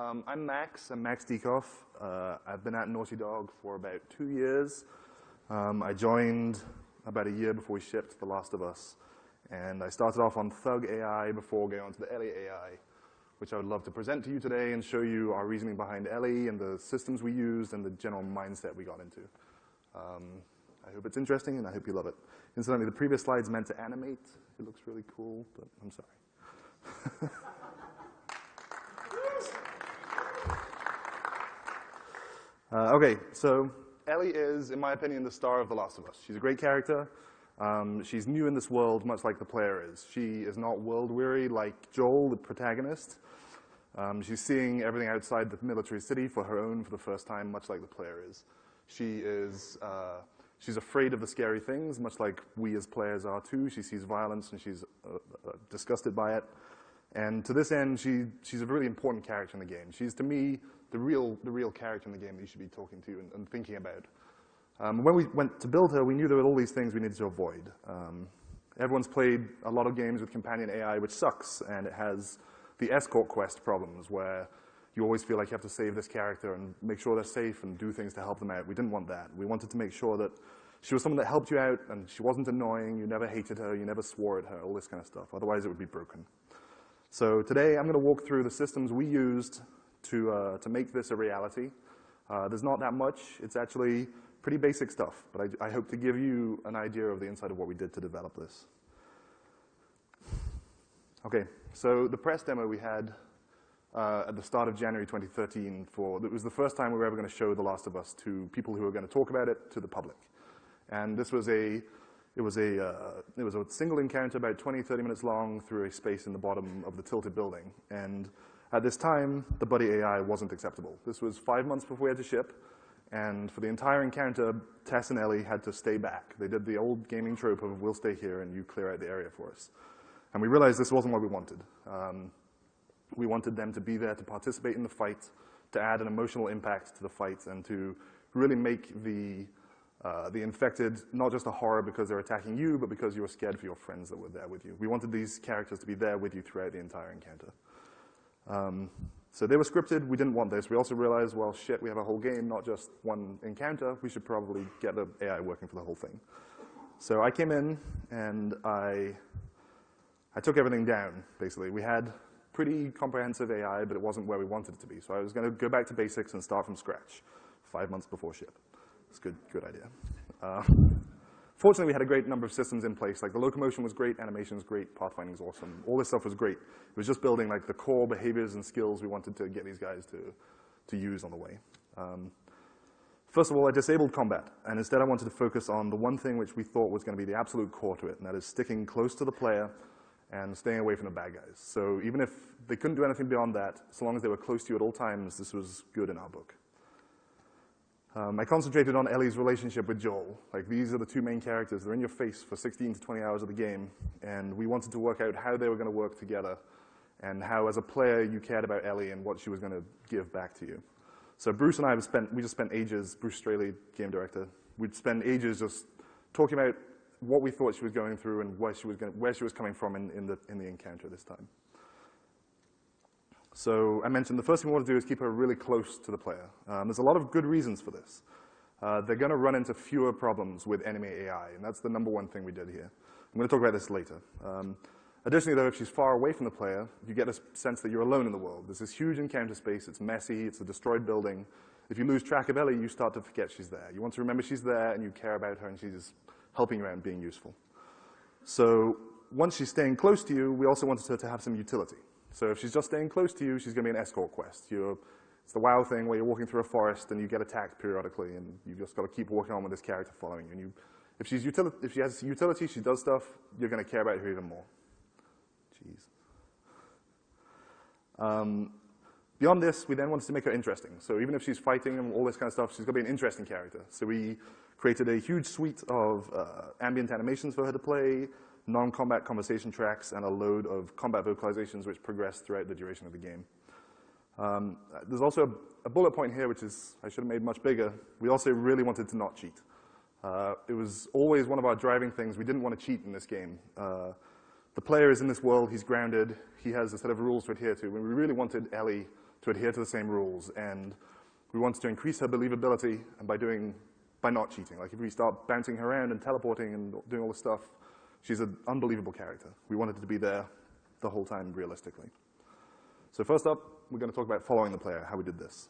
I'm Max. I'm Max Diekoff. I've been at Naughty Dog for about 2 years. I joined about a year before we shipped The Last of Us. And I started off on Thug AI before going on to the Ellie AI, which I would love to present to you today and show you our reasoning behind Ellie and the systems we used and the general mindset we got into. I hope it's interesting, and I hope you love it. Incidentally, the previous slide's meant to animate. It looks really cool, but I'm sorry. Okay, so Ellie is, in my opinion, the star of The Last of Us. She's a great character. She's new in this world, much like the player is. She is not world-weary like Joel, the protagonist. She's seeing everything outside the military city for her own for the first time, much like the player is. She's afraid of the scary things, much like we as players are too. She sees violence and she's disgusted by it. And to this end, she's a really important character in the game. She's, to me, the real character in the game that you should be talking to and thinking about. When we went to build her, we knew there were all these things we needed to avoid. Everyone's played a lot of games with companion AI, which sucks, and it has the escort quest problems, where you always feel like you have to save this character and make sure they're safe and do things to help them out. We didn't want that. We wanted to make sure that she was someone that helped you out, and she wasn't annoying, you never hated her, you never swore at her, all this kind of stuff. Otherwise, it would be broken. So today, I'm going to walk through the systems we used to make this a reality. There's not that much. It's actually pretty basic stuff, but I hope to give you an idea of the inside of what we did to develop this. Okay, so the press demo we had at the start of January 2013, it was the first time we were ever going to show The Last of Us to people who were going to talk about it to the public. And this was it was a single encounter about 20, 30 minutes long through a space in the bottom of the tilted building. And at this time, the buddy AI wasn't acceptable. This was 5 months before we had to ship. And for the entire encounter, Tess and Ellie had to stay back. They did the old gaming trope of, we'll stay here and you clear out the area for us. And we realized this wasn't what we wanted. We wanted them to be there to participate in the fight, to add an emotional impact to the fight, and to really make the infected not just a horror because they're attacking you, but because you were scared for your friends that were there with you. We wanted these characters to be there with you throughout the entire encounter. So they were scripted. We didn't want this. We also realized, well, shit, we have a whole game, not just one encounter. We should probably get the AI working for the whole thing. So I came in, and I took everything down, basically. We had pretty comprehensive AI, but it wasn't where we wanted it to be. So I was going to go back to basics and start from scratch 5 months before ship. It's a good idea. Fortunately, we had a great number of systems in place. Like, the locomotion was great, animation was great, pathfinding was awesome. All this stuff was great. It was just building like the core behaviors and skills we wanted to get these guys to use on the way. First of all, I disabled combat, and instead I wanted to focus on the one thing which we thought was going to be the absolute core to it, and that is sticking close to the player and staying away from the bad guys. So even if they couldn't do anything beyond that, so long as they were close to you at all times, this was good in our book. I concentrated on Ellie's relationship with Joel. Like, these are the two main characters. They're in your face for 16 to 20 hours of the game, and we wanted to work out how they were going to work together and how, as a player, you cared about Ellie and what she was going to give back to you. So Bruce and I we just spent ages, Bruce Straley, game director, we'd spend ages just talking about what we thought she was going through and where she was coming from in the encounter this time. So I mentioned the first thing we want to do is keep her really close to the player. There's a lot of good reasons for this. They're going to run into fewer problems with enemy AI, and that's the number one thing we did here. I'm going to talk about this later. Additionally, though, if she's far away from the player, you get this sense that you're alone in the world. There's this huge encounter space. It's messy. It's a destroyed building. If you lose track of Ellie, you start to forget she's there. You want to remember she's there, and you care about her, and she's helping you out and being useful. So once she's staying close to you, we also wanted her to have some utility. So if she's just staying close to you, she's going to be an escort quest. It's the WoW thing where you're walking through a forest and you get attacked periodically, and you've just got to keep walking on with this character following you. And if she has utility, she does stuff, you're going to care about her even more. Jeez. Beyond this, we then wanted to make her interesting. So even if she's fighting and all this kind of stuff, she's got to be an interesting character. So we created a huge suite of ambient animations for her to play, non-combat conversation tracks, and a load of combat vocalizations which progress throughout the duration of the game. There's also a bullet point here, which I should have made much bigger. We also really wanted to not cheat. It was always one of our driving things. We didn't want to cheat in this game. The player is in this world, he's grounded, he has a set of rules to adhere to, and we really wanted Ellie to adhere to the same rules, and we wanted to increase her believability and by not cheating. Like, if we start bouncing her around and teleporting and doing all this stuff, she's an unbelievable character. We wanted her to be there the whole time, realistically. So first up, we're going to talk about following the player, how we did this.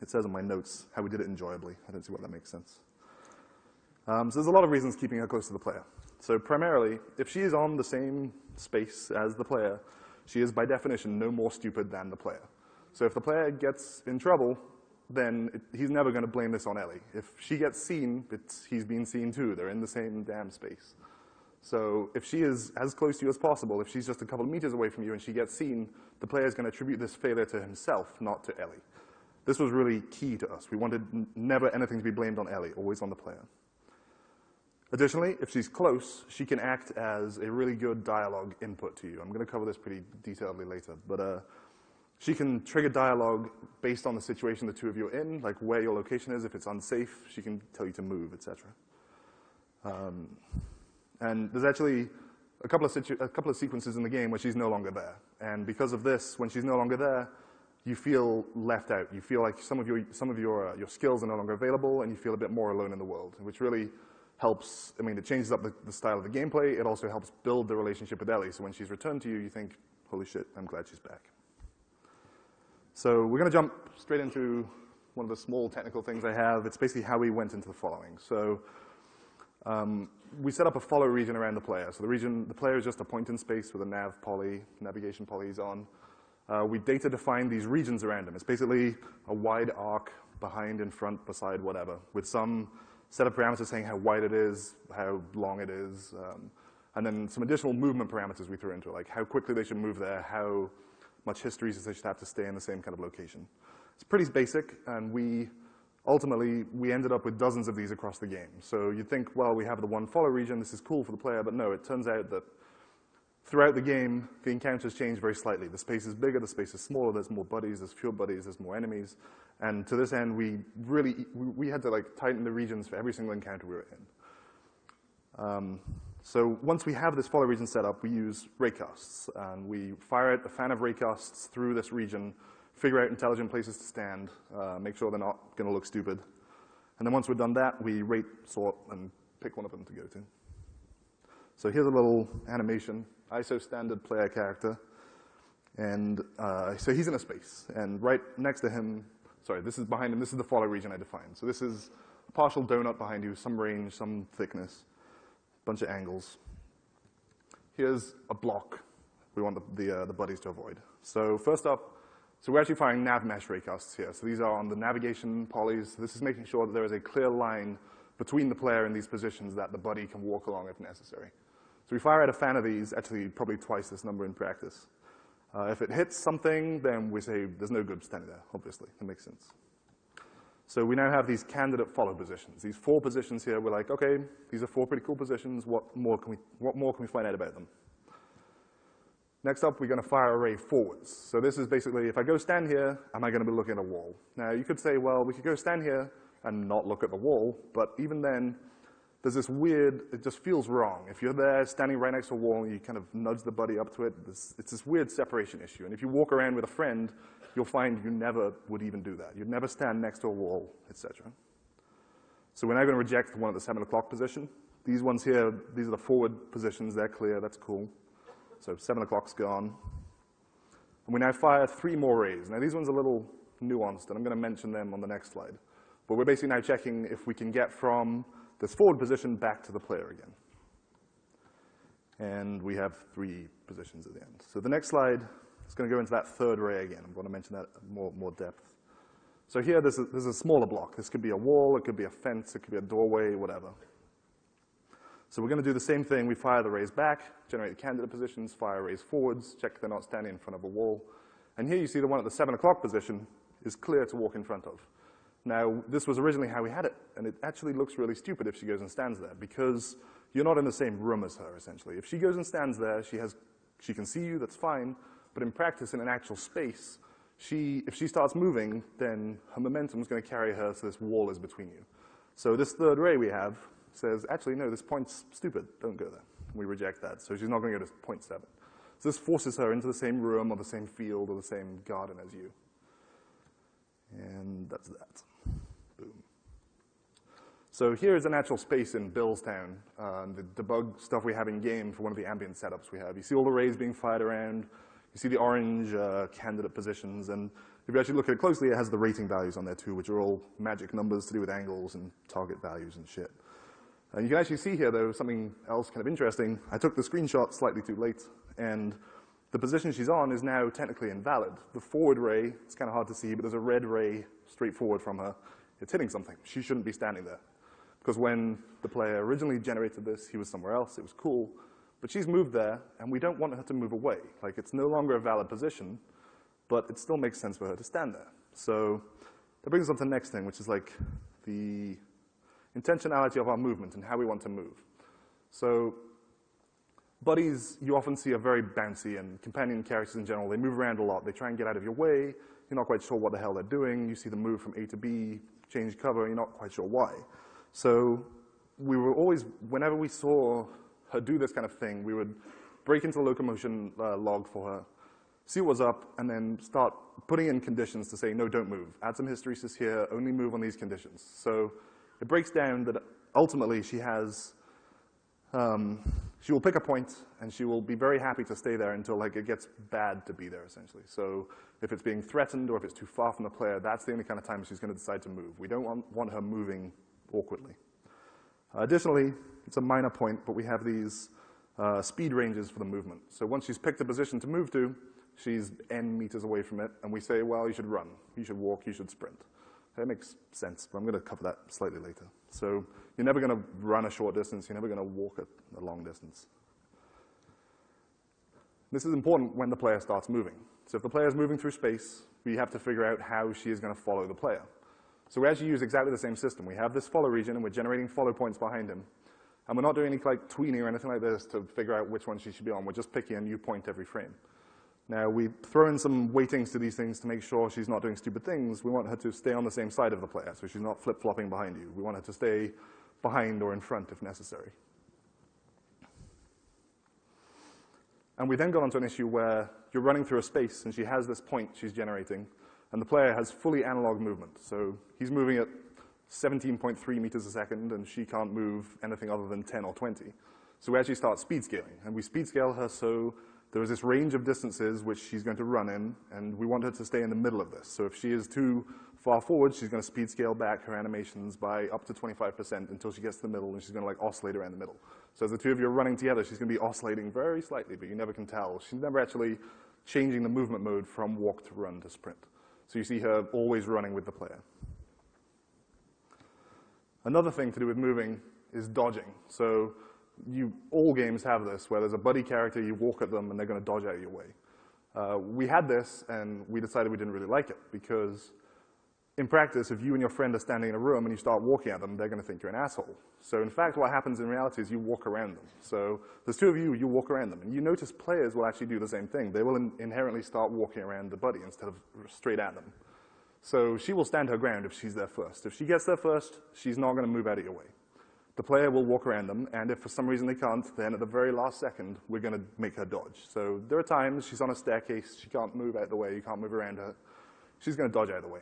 It says in my notes how we did it enjoyably. I don't see why that makes sense. So there's a lot of reasons keeping her close to the player. So primarily, if she is on the same space as the player, she is by definition no more stupid than the player. So if the player gets in trouble, then he's never going to blame this on Ellie. If she gets seen, he's being seen too. They're in the same damn space. So if she is as close to you as possible, if she's just a couple of meters away from you and she gets seen, the player is going to attribute this failure to himself, not to Ellie. This was really key to us. We wanted never anything to be blamed on Ellie, always on the player. Additionally, if she's close, she can act as a really good dialogue input to you. I'm going to cover this pretty detailedly later, but she can trigger dialogue based on the situation the two of you are in, like where your location is. If it's unsafe, she can tell you to move, etc. And there's actually a couple of sequences in the game where she's no longer there. And because of this, when she's no longer there, you feel left out. You feel like some of your skills are no longer available, and you feel a bit more alone in the world, which really helps. I mean, it changes up the style of the gameplay. It also helps build the relationship with Ellie. So when she's returned to you, you think, holy shit, I'm glad she's back. So we're going to jump straight into one of the small technical things I have. It's basically how we went into the following. So we set up a follow region around the player. So the player is just a point in space with a navigation polys on. We data define these regions around him. It's basically a wide arc behind, in front, beside, whatever, with some set of parameters saying how wide it is, how long it is, and then some additional movement parameters we threw into it, like how quickly they should move there, how much history they should have to stay in the same kind of location. It's pretty basic, and ultimately, we ended up with dozens of these across the game. So you'd think, well, we have the one follow region, this is cool for the player, but no, it turns out that throughout the game, the encounters change very slightly. The space is bigger, the space is smaller, there's more buddies, there's fewer buddies, there's more enemies. And to this end, we had to like tighten the regions for every single encounter we were in. So once we have this follow region set up, we use raycasts. And we fire out a fan of raycasts through this region, figure out intelligent places to stand, make sure they're not going to look stupid. And then once we've done that, we rate, sort, and pick one of them to go to. So here's a little animation, ISO standard player character. And so he's in a space. And right next to him, sorry, this is behind him, this is the follow region I defined. So this is a partial donut behind you, some range, some thickness, bunch of angles. Here's a block we want the buddies to avoid. So first up, so we're actually firing nav mesh raycasts here. So these are on the navigation polys. This is making sure that there is a clear line between the player and these positions that the buddy can walk along if necessary. So we fire out a fan of these, actually probably twice this number in practice. If it hits something, then we say there's no good standing there, obviously. That makes sense. So we now have these candidate follow positions. These 4 positions here, we're like, okay, these are 4 pretty cool positions. What more can we find out about them? Next up, we're going to fire a ray forwards. So this is basically, if I go stand here, am I going to be looking at a wall? Now, you could say, well, we could go stand here and not look at the wall, but even then, there's this weird, it just feels wrong. If you're there standing right next to a wall and you kind of nudge the buddy up to it, it's this weird separation issue. And if you walk around with a friend, you'll find you never would even do that. You'd never stand next to a wall, etc. So we're now going to reject one at the 7 o'clock position. These ones here, these are the forward positions. They're clear. That's cool. So 7 o'clock's gone. And we now fire 3 more rays. Now, these ones are a little nuanced, and I'm going to mention them on the next slide. But we're basically now checking if we can get from this forward position back to the player again. And we have 3 positions at the end. So the next slide is going to go into that 3rd ray again. I'm going to mention that more depth. So here, there's a smaller block. This could be a wall, it could be a fence, it could be a doorway, whatever. So we're going to do the same thing. We fire the rays back, generate the candidate positions, fire rays forwards, check they're not standing in front of a wall. And here you see the one at the 7 o'clock position is clear to walk in front of. Now, this was originally how we had it, and it actually looks really stupid if she goes and stands there, because you're not in the same room as her, essentially. If she goes and stands there, she can see you, that's fine, but in practice, in an actual space, if she starts moving, then her momentum is going to carry her so this wall is between you. So this 3rd ray we have says, actually, no, this point's stupid, don't go there. We reject that. So she's not going to go to 0.7. So this forces her into the same room or the same field or the same garden as you. And that's that. Boom. So here is an actual space in Billstown, the debug stuff we have in game for one of the ambient setups we have. You see all the rays being fired around. You see the orange candidate positions. And if you actually look at it closely, it has the rating values on there too, which are all magic numbers to do with angles and target values and shit. And you can actually see here, though, something else kind of interesting. I took the screenshot slightly too late, and the position she's on is now technically invalid. The forward ray, it's kind of hard to see, but there's a red ray straight forward from her. It's hitting something. She shouldn't be standing there. Because when the player originally generated this, he was somewhere else. It was cool. But she's moved there, and we don't want her to move away. Like, it's no longer a valid position, but it still makes sense for her to stand there. So that brings us on to the next thing, which is like the intentionality of our movement and how we want to move. So buddies, you often see, are very bouncy, and companion characters in general, they move around a lot. They try and get out of your way. You're not quite sure what the hell they're doing. You see them move from A to B, change cover, and you're not quite sure why. So we were always, whenever we saw her do this kind of thing, we would break into the locomotion log for her, see what was up, and then start putting in conditions to say, no, don't move. Add some hysteresis here, only move on these conditions. So it breaks down that ultimately she has, she will pick a point, and she will be very happy to stay there until like it gets bad to be there, essentially. So if it's being threatened or if it's too far from the player, that's the only kind of time she's going to decide to move. We don't want her moving awkwardly. Additionally, it's a minor point, but we have these speed ranges for the movement. So once she's picked a position to move to, she's n meters away from it, and we say, well, you should run, you should walk, you should sprint. That makes sense, but I'm going to cover that slightly later. So you're never going to run a short distance. You're never going to walk a long distance. This is important when the player starts moving. So if the player is moving through space, we have to figure out how she is going to follow the player. So we actually use exactly the same system. We have this follow region, and we're generating follow points behind him. And we're not doing any like tweening or anything like this to figure out which one she should be on. We're just picking a new point every frame. Now, we throw in some weightings to these things to make sure she's not doing stupid things. We want her to stay on the same side of the player, so she's not flip-flopping behind you. We want her to stay behind or in front if necessary. And we then got onto an issue where you're running through a space, and she has this point she's generating, and the player has fully analog movement. So he's moving at 17.3 meters a second, and she can't move anything other than 10 or 20. So we actually start speed scaling, and we speed scale her so there is this range of distances which she's going to run in, and we want her to stay in the middle of this. So if she is too far forward, she's going to speed scale back her animations by up to 25% until she gets to the middle, and she's going to like oscillate around the middle. So as the two of you are running together, she's going to be oscillating very slightly, but you never can tell. She's never actually changing the movement mode from walk to run to sprint. So you see her always running with the player. Another thing to do with moving is dodging. So all games have this, where there's a buddy character, you walk at them, and they're going to dodge out of your way. We had this, and we decided we didn't really like it, because in practice, if you and your friend are standing in a room and you start walking at them, they're going to think you're an asshole. So in fact, what happens in reality is you walk around them. So there's two of you, you walk around them. And you notice players will actually do the same thing. They will inherently start walking around the buddy instead of straight at them. So she will stand her ground if she's there first. If she gets there first, she's not going to move out of your way. The player will walk around them, and if for some reason they can't, then at the very last second, we're going to make her dodge. So there are times she's on a staircase, she can't move out of the way, you can't move around her. She's going to dodge out of the way.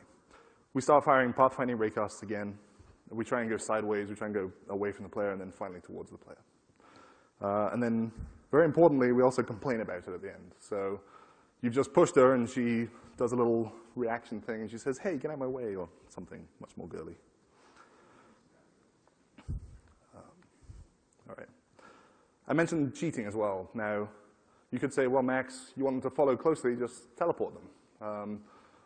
We start firing pathfinding raycasts again. We try and go sideways, we try and go away from the player, and then finally towards the player. And then, very importantly, we also complain about it at the end. So you've just pushed her, and she does a little reaction thing, and she says, hey, get out of my way, or something much more girly. All right. I mentioned cheating as well. Now, you could say, well, Max, you want them to follow closely, just teleport them.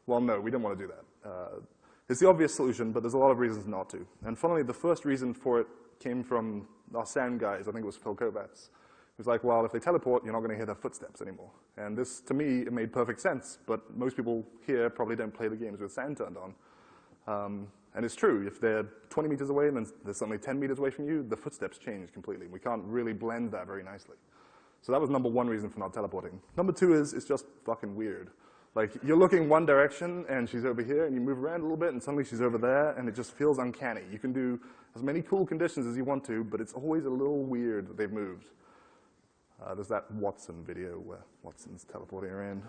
Well, no, we don't want to do that. It's the obvious solution, but there's a lot of reasons not to. And funnily, the first reason for it came from our sound guys. I think it was Phil Kovacs. He was like, well, if they teleport, you're not going to hear their footsteps anymore. And this, to me, it made perfect sense. But most people here probably don't play the games with sound turned on. And it's true. If they're 20 meters away and then they're suddenly 10 meters away from you, the footsteps change completely. We can't really blend that very nicely. So that was number one reason for not teleporting. Number two is it's just fucking weird. Like, you're looking one direction, and she's over here, and you move around a little bit, and suddenly she's over there, and it just feels uncanny. You can do as many cool conditions as you want to, but it's always a little weird that they've moved. There's that Watson video where Watson's teleporting around.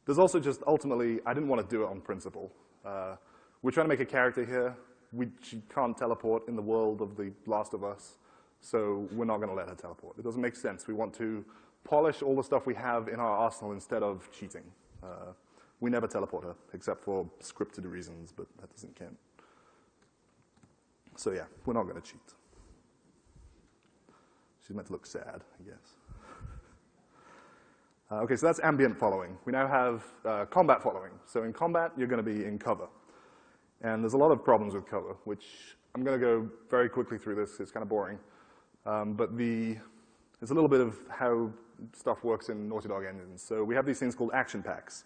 There's also just ultimately, I didn't want to do it on principle. We're trying to make a character here. She can't teleport in the world of The Last of Us, so we're not going to let her teleport. It doesn't make sense. We want to polish all the stuff we have in our arsenal instead of cheating. We never teleport her, except for scripted reasons, but that doesn't count. So yeah, we're not going to cheat. She's meant to look sad, I guess. Okay, so that's ambient following. We now have combat following. So in combat, you're going to be in cover. And there's a lot of problems with cover, which I'm going to go very quickly through this. It's kind of boring. But there's a little bit of how stuff works in Naughty Dog engines. So we have these things called action packs.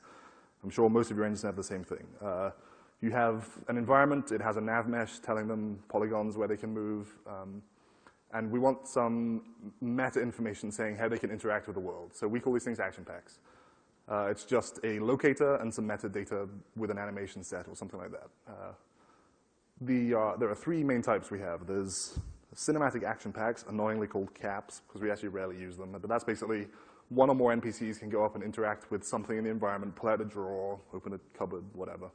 I'm sure most of your engines have the same thing. You have an environment. It has a nav mesh telling them polygons where they can move. And we want some meta information saying how they can interact with the world. So we call these things action packs. It's just a locator and some metadata with an animation set or something like that. There are three main types we have. There's cinematic action packs, annoyingly called caps, because we actually rarely use them. But that's basically one or more NPCs can go up and interact with something in the environment, pull out a drawer, open a cupboard, whatever.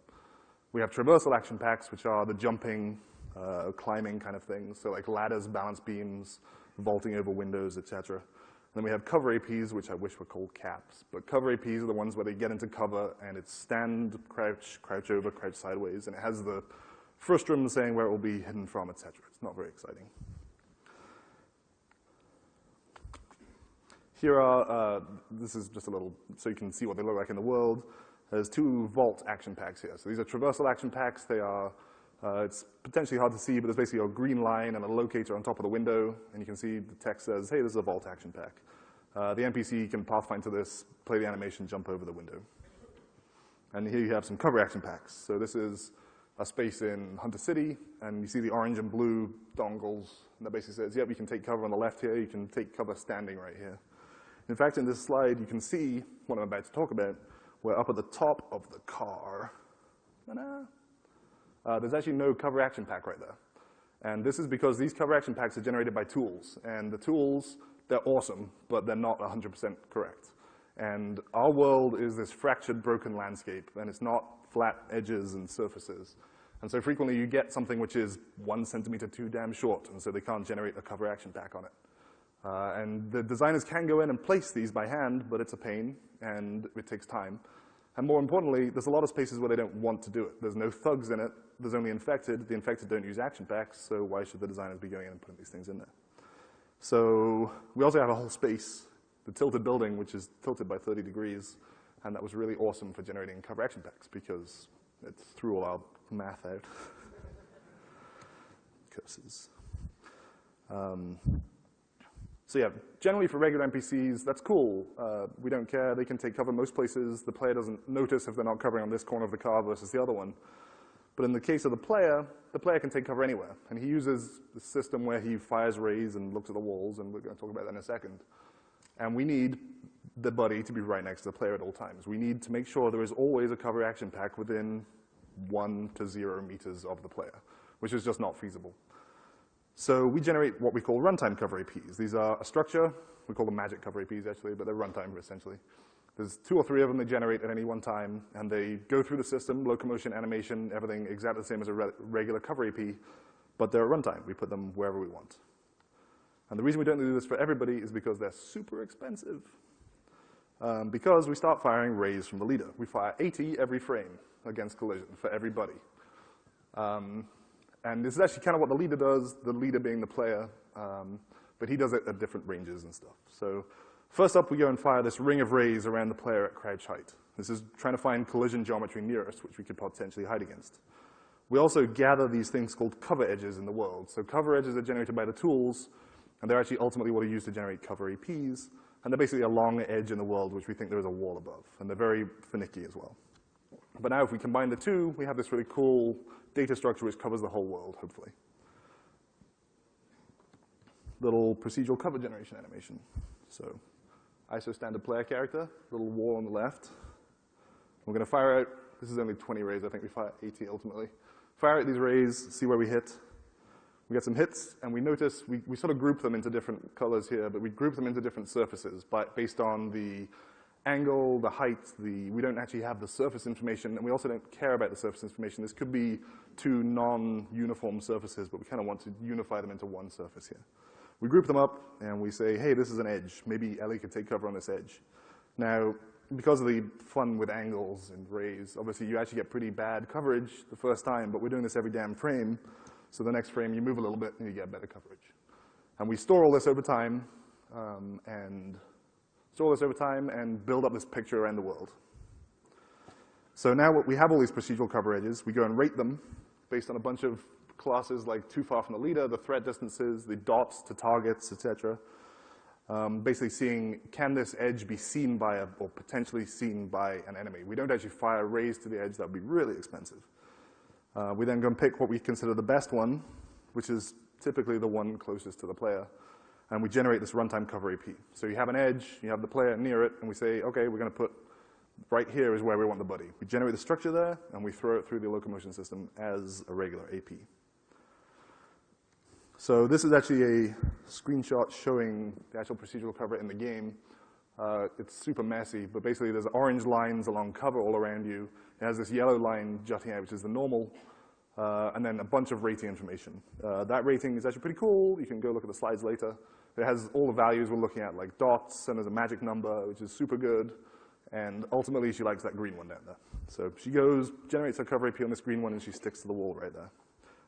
We have traversal action packs, which are the jumping, climbing kind of things. So like ladders, balance beams, vaulting over windows, etc. Then we have cover APs, which I wish were called caps. But cover APs are the ones where they get into cover, and it's stand, crouch, crouch over, crouch sideways, and it has the frustrum saying where it will be hidden from, etc. It's not very exciting. Here are, this is just a little, so you can see what they look like in the world. There's two vault action packs here. So these are traversal action packs. They are, it's potentially hard to see, but there's basically a green line and a locator on top of the window, and you can see the text says, hey, this is a vault action pack. The NPC can pathfind to this, play the animation, jump over the window. And here you have some cover action packs. So this is a space in Hunter City, and you see the orange and blue dongles, and that basically says, yep, you can take cover on the left here, you can take cover standing right here. In fact, in this slide, you can see what I'm about to talk about, where up at the top of the car, there's actually no cover action pack right there. And this is because these cover action packs are generated by tools. And the tools, they're awesome, but they're not 100% correct. And our world is this fractured, broken landscape, and it's not flat edges and surfaces. And so frequently you get something which is 1 centimeter too damn short, and so they can't generate a cover action pack on it. And the designers can go in and place these by hand, but it's a pain, and it takes time. And more importantly, there's a lot of spaces where they don't want to do it. There's no thugs in it. There's only infected. The infected don't use action packs, so why should the designers be going in and putting these things in there? So we also have a whole space, the tilted building, which is tilted by 30 degrees, and that was really awesome for generating cover action packs because it threw all our math out. Curses. So yeah, generally for regular NPCs, that's cool. We don't care. They can take cover most places. The player doesn't notice if they're not covering on this corner of the car versus the other one. But in the case of the player can take cover anywhere. And he uses the system where he fires rays and looks at the walls, and we're going to talk about that in a second. And we need the buddy to be right next to the player at all times. We need to make sure there is always a cover action pack within 1 to 0 meters of the player, which is just not feasible. So we generate what we call runtime cover APs. These are a structure. We call them magic cover APs, actually, but they're runtime, essentially. There's 2 or 3 of them they generate at any one time, and they go through the system, locomotion, animation, everything exactly the same as a regular cover AP, but they're at runtime. We put them wherever we want. And the reason we don't do this for everybody is because they're super expensive. Because we start firing rays from the leader. We fire 80 every frame against collision for everybody. And this is actually kind of what the leader does, the leader being the player, but he does it at different ranges and stuff. So first up, we go and fire this ring of rays around the player at crouch height. This is trying to find collision geometry nearest, which we could potentially hide against. We also gather these things called cover edges in the world. So cover edges are generated by the tools, and they're actually ultimately what are used to generate cover APs. And they're basically along the edge in the world, which we think there is a wall above. And they're very finicky as well. But now if we combine the two, we have this really cool data structure which covers the whole world, hopefully. Little procedural cover generation animation. So ISO standard player character, little wall on the left. We're going to fire out, this is only 20 rays, I think we fire 80 ultimately. Fire out these rays, see where we hit. We get some hits, and we notice, we sort of group them into different colors here, but we group them into different surfaces based on the angle, the height, we don't actually have the surface information, and we also don't care about the surface information. This could be two non-uniform surfaces, but we kind of want to unify them into one surface here. We group them up, and we say, hey, this is an edge. Maybe Ellie could take cover on this edge. Now, because of the fun with angles and rays, obviously you actually get pretty bad coverage the first time, but we're doing this every damn frame. So the next frame, you move a little bit, and you get better coverage. And we store all this over time, and build up this picture around the world. So now we have all these procedural cover edges. We go and rate them based on a bunch of classes like too far from the leader, the threat distances, the dots to targets, etc. Basically seeing, can this edge be seen by, or potentially seen by an enemy? We don't actually fire rays to the edge. That would be really expensive. We then go and pick what we consider the best one, which is typically the one closest to the player. And we generate this runtime cover AP. So you have an edge, you have the player near it, and we say, okay, we're going to put right here is where we want the buddy. We generate the structure there, and we throw it through the locomotion system as a regular AP. So this is actually a screenshot showing the actual procedural cover in the game. It's super messy, but basically there's orange lines along cover all around you. It has this yellow line jutting out, which is the normal, and then a bunch of rating information. That rating is actually pretty cool. You can go look at the slides later. It has all the values we're looking at, like dots, and there's a magic number, which is super good. And ultimately, she likes that green one down there. So she goes, generates her cover AP on this green one, and she sticks to the wall right there.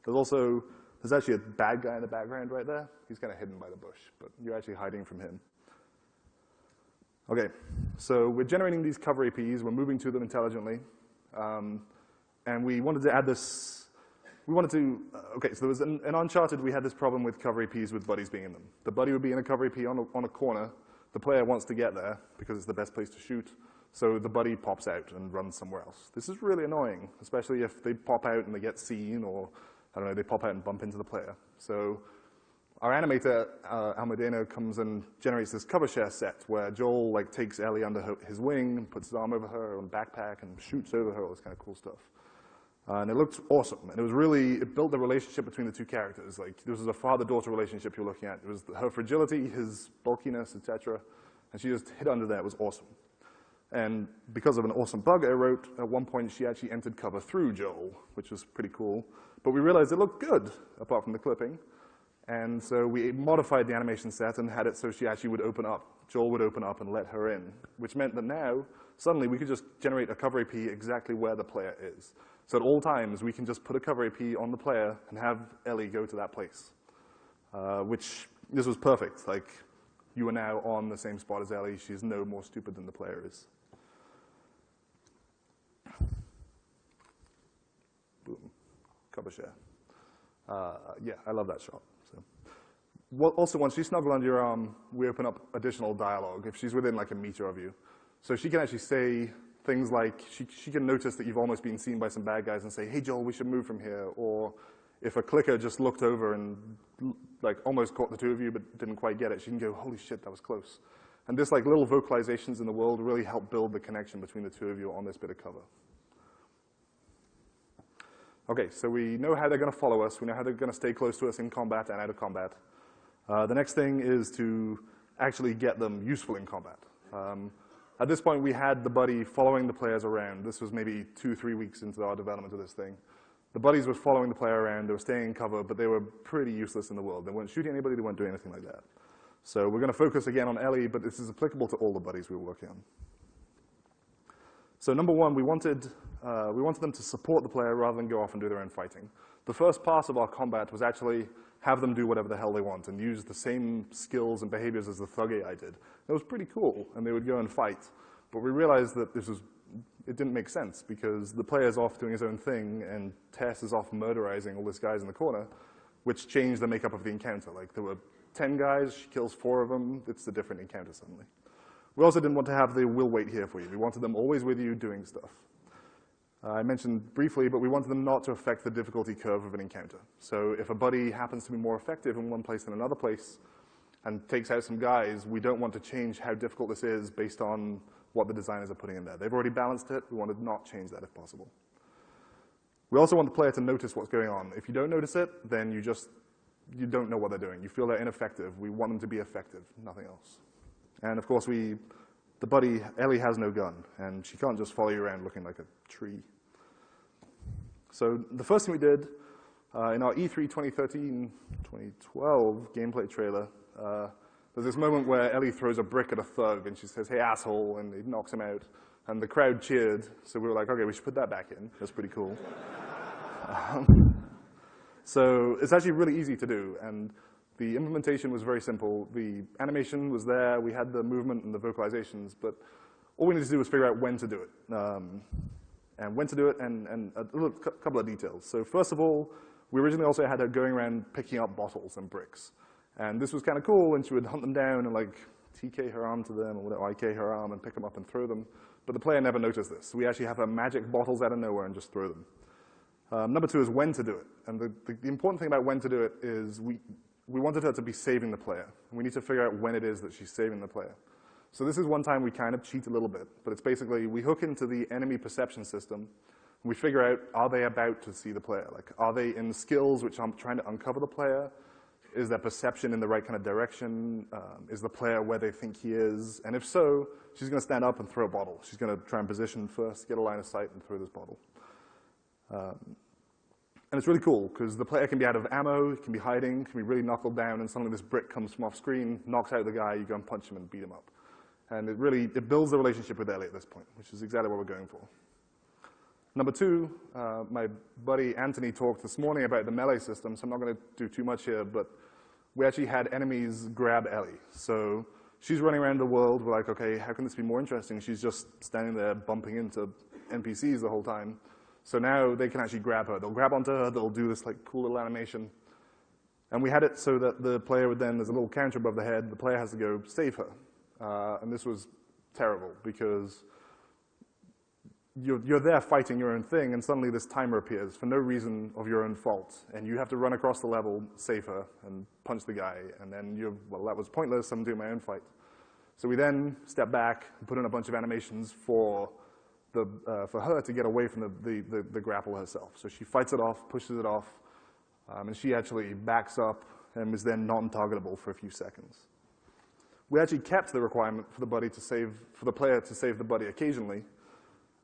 There's actually a bad guy in the background right there. He's kind of hidden by the bush, but you're actually hiding from him. Okay, so we're generating these cover APs. We're moving to them intelligently. And we wanted to add this. Okay, so there was in Uncharted, we had this problem with cover APs with buddies being in them. The buddy would be in a cover AP on a corner. The player wants to get there because it's the best place to shoot. So the buddy pops out and runs somewhere else. This is really annoying, especially if they pop out and they get seen, or I don't know, they pop out and bump into the player. So our animator, Almudena, comes and generates this cover share set where Joel takes Ellie under his wing and puts his arm over her on backpack and shoots over her, all this kind of cool stuff. And it looked awesome. And it built the relationship between the two characters. This was a father-daughter relationship you're looking at. It was her fragility, his bulkiness, etc. And she just hid under there. It was awesome. And because of an awesome bug I wrote, at one point she actually entered cover through Joel, which was pretty cool. But we realized it looked good, apart from the clipping. And so we modified the animation set and had it so she actually would open up. Joel would open up and let her in, which meant that now, suddenly, we could just generate a cover AP exactly where the player is. So at all times, we can just put a cover AP on the player and have Ellie go to that place, this was perfect. You are now on the same spot as Ellie. She's no more stupid than the player is. Boom. Cover share. Yeah, I love that shot. So, also, once she's snuggled under your arm, we open up additional dialogue if she's within a meter of you. So she can actually say things like, she can notice that you've almost been seen by some bad guys and say, hey, Joel, we should move from here. Or if a clicker just looked over and almost caught the two of you but didn't quite get it, she can go, holy shit, that was close. And this little vocalizations in the world really help build the connection between the two of you on this bit of cover. Okay, so we know how they're going to follow us. We know how they're going to stay close to us in combat and out of combat. The next thing is to actually get them useful in combat. At this point, we had the buddy following the players around. This was maybe 2-3 weeks into our development of this thing. The buddies were following the player around. They were staying in cover, but they were pretty useless in the world. They weren't shooting anybody. They weren't doing anything like that. So we're going to focus again on Ellie, but this is applicable to all the buddies we were working on. So number one, we wanted them to support the player rather than go off and do their own fighting. The first part of our combat was actually have them do whatever the hell they want and use the same skills and behaviors as the thug AI did. It was pretty cool, and they would go and fight. But we realized that it didn't make sense because the player's off doing his own thing, and Tess is off murderizing all these guys in the corner, which changed the makeup of the encounter. There were 10 guys, she kills 4 of them, it's a different encounter suddenly. We also didn't want to have the we'll wait here for you. We wanted them always with you doing stuff. I mentioned briefly, but we wanted them not to affect the difficulty curve of an encounter. So if a buddy happens to be more effective in one place than another place and takes out some guys, we don't want to change how difficult this is based on what the designers are putting in there. They've already balanced it. We want to not change that if possible. We also want the player to notice what's going on. If you don't notice it, then you just you don't know what they're doing. You feel they're ineffective. We want them to be effective, nothing else. And of course, the buddy, Ellie, has no gun, and she can't just follow you around looking like a tree. So the first thing we did in our E3 2013-2012 gameplay trailer, there's this moment where Ellie throws a brick at a thug, and she says, "Hey, asshole," and it knocks him out. And the crowd cheered, so we were like, okay, we should put that back in. That's pretty cool. So it's actually really easy to do, and the implementation was very simple. The animation was there, we had the movement and the vocalizations, but all we needed to do was figure out when to do it. And when to do it, and a couple of details. So first of all, we originally also had her going around picking up bottles and bricks. And this was kind of cool, and she would hunt them down and like TK her arm to them, or whatever, IK her arm and pick them up and throw them. But the player never noticed this. So we actually have her magic bottles out of nowhere and just throw them. Number two is when to do it. And the important thing about when to do it is we wanted her to be saving the player. And we need to figure out when it is that she's saving the player. So this is one time we kind of cheat a little bit. But it's basically we hook into the enemy perception system. And we figure out, are they about to see the player? Like, are they in skills which I'm trying to uncover the player? Is their perception in the right kind of direction? Is the player where they think he is? And if so, she's going to stand up and throw a bottle. She's going to try and position first, get a line of sight, and throw this bottle. And it's really cool, because the player can be out of ammo, can be hiding, can be really knuckled down, and suddenly this brick comes from off screen, knocks out the guy, you go and punch him and beat him up. And it builds the relationship with Ellie at this point, which is exactly what we're going for. Number two, my buddy Anthony talked this morning about the melee system, so I'm not going to do too much here, but we actually had enemies grab Ellie. So she's running around the world, we're like, okay, how can this be more interesting? She's just standing there bumping into NPCs the whole time. So now they can actually grab her. They'll grab onto her, they'll do this like cool little animation. And we had it so that the player would then, there's a little counter above the head, the player has to go save her. And this was terrible, because you're there fighting your own thing, and suddenly this timer appears for no reason of your own fault, and you have to run across the level, save her, and punch the guy, and then well, that was pointless, I'm doing my own fight. So we then step back and put in a bunch of animations for her to get away from the grapple herself. So she fights it off, pushes it off, and she actually backs up and is then non-targetable for a few seconds. We actually kept the requirement for the player to save the buddy occasionally,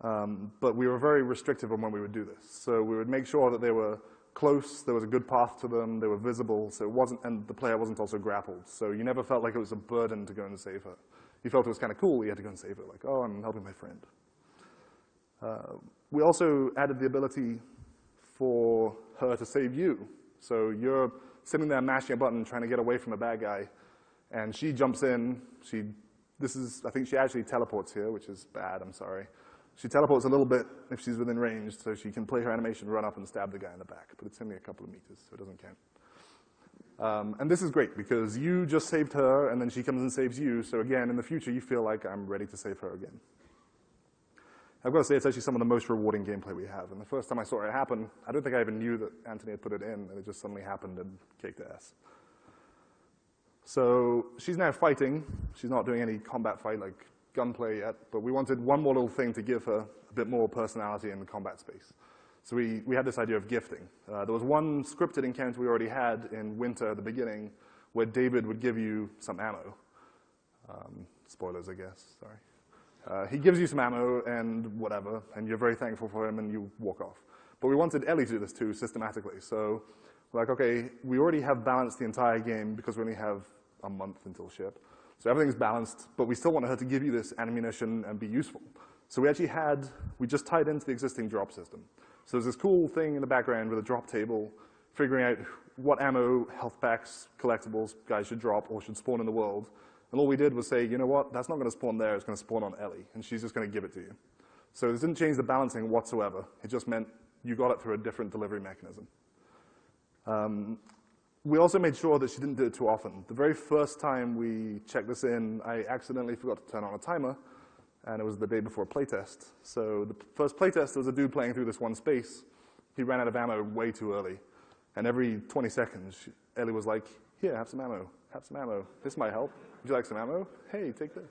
but we were very restrictive on when we would do this. So we would make sure that they were close, there was a good path to them, they were visible, so it wasn't, and the player wasn't also grappled. So you never felt like it was a burden to go and save her. You felt it was kind of cool, you had to go and save her, like, oh, I'm helping my friend. We also added the ability for her to save you. So you're sitting there mashing a button trying to get away from a bad guy, and she jumps in, I think she actually teleports here, which is bad, I'm sorry. She teleports a little bit if she's within range, so she can play her animation, run up and stab the guy in the back, but it's only a couple of meters, so it doesn't count. And this is great, because you just saved her, and then she comes and saves you, so again, in the future, you feel like I'm ready to save her again. I've got to say, it's actually some of the most rewarding gameplay we have, and the first time I saw it happen, I don't think I even knew that Anthony had put it in, and it just suddenly happened and kicked ass. So she's now fighting. She's not doing any combat fight like gunplay yet, but we wanted one more little thing to give her a bit more personality in the combat space. So we had this idea of gifting. There was one scripted encounter we already had in Winter at the beginning where David would give you some ammo. Spoilers, I guess, sorry. He gives you some ammo and whatever, and you're very thankful for him and you walk off. But we wanted Ellie to do this too, systematically. So we're like, okay, we already have balanced the entire game because we only have a month until ship. So everything's balanced, but we still wanted her to give you this ammunition and be useful. So we just tied into the existing drop system. So there's this cool thing in the background with a drop table, figuring out what ammo, health packs, collectibles guys should drop or should spawn in the world. And all we did was say, you know what, that's not going to spawn there, it's going to spawn on Ellie, and she's just going to give it to you. So this didn't change the balancing whatsoever. It just meant you got it through a different delivery mechanism. We also made sure that she didn't do it too often. The very first time we checked this in, I accidentally forgot to turn on a timer, and it was the day before playtest. So the first playtest, there was a dude playing through this one space. He ran out of ammo way too early. And every 20 seconds, Ellie was like, here, have some ammo, have some ammo. This might help. Would you like some ammo? Hey, take this.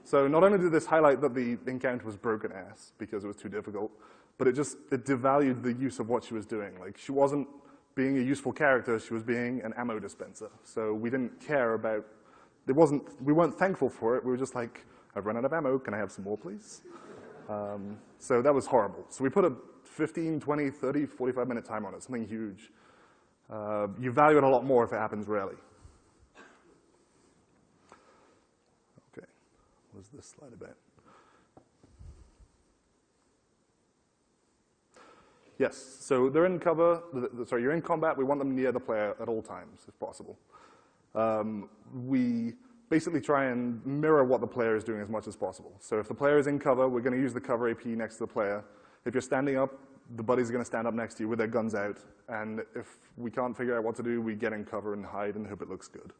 So not only did this highlight that the encounter was broken ass because it was too difficult, but it devalued the use of what she was doing. Like, she wasn't being a useful character, she was being an ammo dispenser. So we didn't care about, we weren't thankful for it. We were just like, I've run out of ammo, can I have some more, please? So that was horrible. So we put a 15, 20, 30, 45-minute time on it, something huge. You value it a lot more if it happens rarely. Okay, what is this slide about? Yes, so they're in cover, sorry, you're in combat, we want them near the player at all times, if possible. We basically try and mirror what the player is doing as much as possible. So if the player is in cover, we're going to use the cover AP next to the player. If you're standing up, the buddies are going to stand up next to you with their guns out. And if we can't figure out what to do, we get in cover and hide and hope it looks good.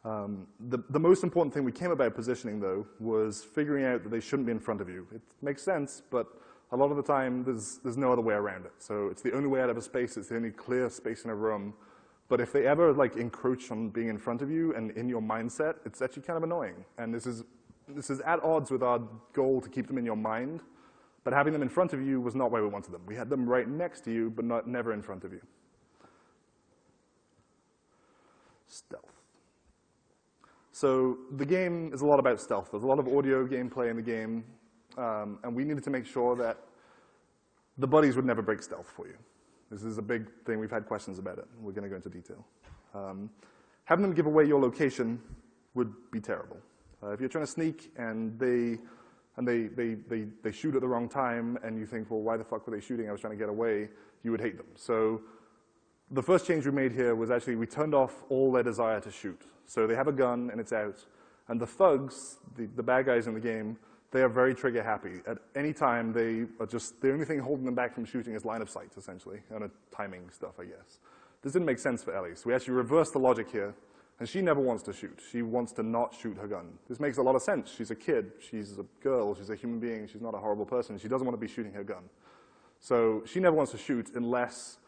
The most important thing we came about positioning, though, was figuring out that they shouldn't be in front of you. It makes sense, but a lot of the time, there's no other way around it. So it's the only way out of a space. It's the only clear space in a room. But if they ever encroach on being in front of you and in your mindset, it's actually kind of annoying. And this is at odds with our goal to keep them in your mind. But having them in front of you was not where we wanted them. We had them right next to you, but never in front of you. Stealth. So the game is a lot about stealth. There's a lot of audio gameplay in the game. And we needed to make sure that the buddies would never break stealth for you. This is a big thing. We've had questions about it. We're going to go into detail. Having them give away your location would be terrible. If you're trying to sneak and they shoot at the wrong time and you think, well, why the fuck were they shooting? I was trying to get away. You would hate them. So the first change we made here was actually we turned off all their desire to shoot. So they have a gun and it's out. And the thugs, the bad guys in the game, they are very trigger happy. At any time, they are just, the only thing holding them back from shooting is line of sight, essentially, and timing stuff, I guess. This didn't make sense for Ellie, so we actually reversed the logic here, and she never wants to shoot. She wants to not shoot her gun. This makes a lot of sense. She's a kid, she's a girl, she's a human being, she's not a horrible person. She doesn't want to be shooting her gun. So she never wants to shoot unless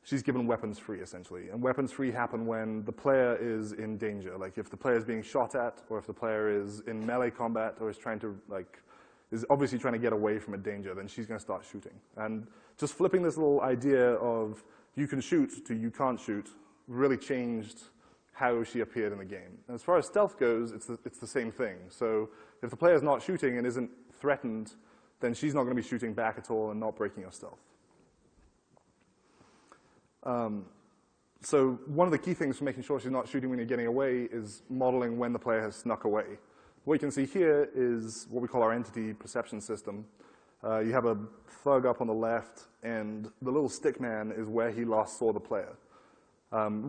she's given weapons free, essentially. And weapons free happen when the player is in danger. Like if the player is being shot at, or if the player is in melee combat, or is trying to, is obviously trying to get away from a danger, then she's going to start shooting. And just flipping this little idea of you can shoot to you can't shoot really changed how she appeared in the game. And as far as stealth goes, it's the same thing. So if the player is not shooting and isn't threatened, then she's not going to be shooting back at all and not breaking your stealth. So one of the key things for making sure she's not shooting when you're getting away is modeling when the player has snuck away. What you can see here is what we call our entity perception system. You have a thug up on the left, and the little stick man is where he last saw the player.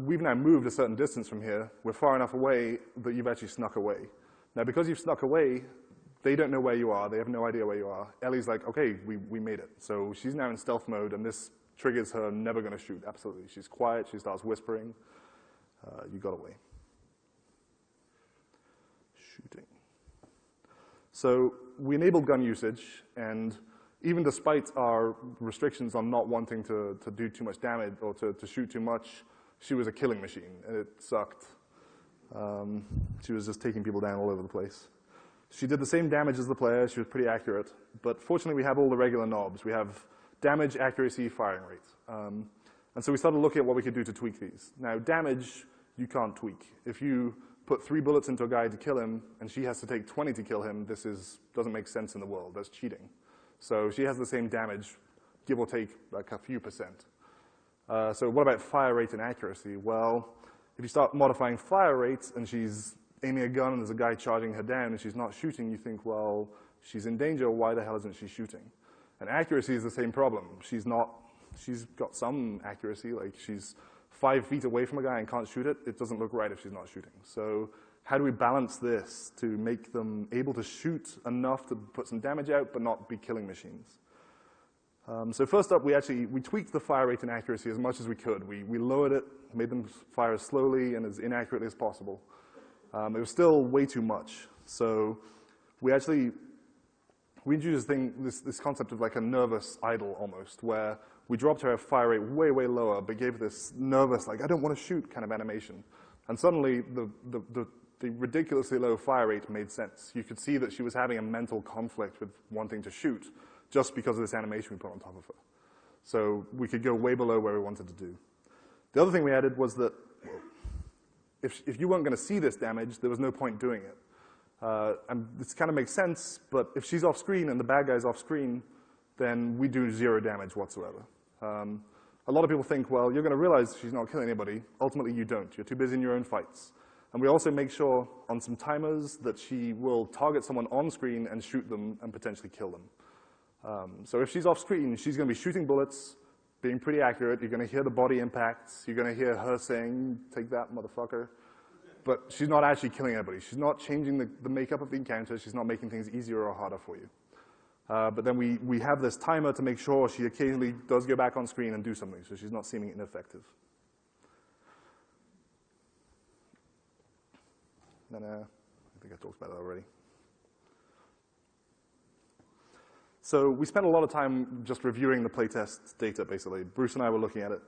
We've now moved a certain distance from here. We're far enough away that you've actually snuck away. Now, because you've snuck away, they don't know where you are. They have no idea where you are. Ellie's like, okay, we made it. So she's now in stealth mode, and this triggers her never going to shoot, absolutely. She's quiet, she starts whispering. You got away. Shooting. So we enabled gun usage, and even despite our restrictions on not wanting to do too much damage or to shoot too much, she was a killing machine, and it sucked. She was just taking people down all over the place. She did the same damage as the player, she was pretty accurate, but fortunately we have all the regular knobs. We have damage, accuracy, firing rate. And so we started looking at what we could do to tweak these. Now, damage, you can't tweak. If you put 3 bullets into a guy to kill him, and she has to take 20 to kill him, doesn't make sense in the world. That's cheating. So she has the same damage, give or take like a few percent. So what about fire rate and accuracy? Well, if you start modifying fire rates, and she's aiming a gun, and there's a guy charging her down, and she's not shooting, you think, well, she's in danger, why the hell isn't she shooting? And accuracy is the same problem. She's got some accuracy, like she's 5 feet away from a guy and can't shoot it. It doesn't look right if she's not shooting. So how do we balance this to make them able to shoot enough to put some damage out but not be killing machines? So first up, we tweaked the fire rate and accuracy as much as we could. We lowered it, made them fire as slowly and as inaccurately as possible. It was still way too much. So we introduced this concept of like a nervous idle almost, where we dropped her fire rate way, way lower, but gave this nervous, like, I don't want to shoot kind of animation. And suddenly, the ridiculously low fire rate made sense. You could see that she was having a mental conflict with wanting to shoot just because of this animation we put on top of her. So we could go way below where we wanted to do. The other thing we added was that if you weren't going to see this damage, there was no point doing it. And this kind of makes sense, but if she's off screen and the bad guy's off screen, then we do 0 damage whatsoever. A lot of people think, well, you're going to realize she's not killing anybody. Ultimately, you don't. You're too busy in your own fights. And we also make sure on some timers that she will target someone on screen and shoot them and potentially kill them. So if she's off screen, she's going to be shooting bullets, being pretty accurate. You're going to hear the body impacts. You're going to hear her saying, "Take that, motherfucker." But she's not actually killing anybody. She's not changing the makeup of the encounter. She's not making things easier or harder for you. But then we have this timer to make sure she occasionally does go back on screen and do something, so she's not seeming ineffective. Then, I think I talked about that already. So we spent a lot of time just reviewing the playtest data, basically. Bruce and I were looking at it.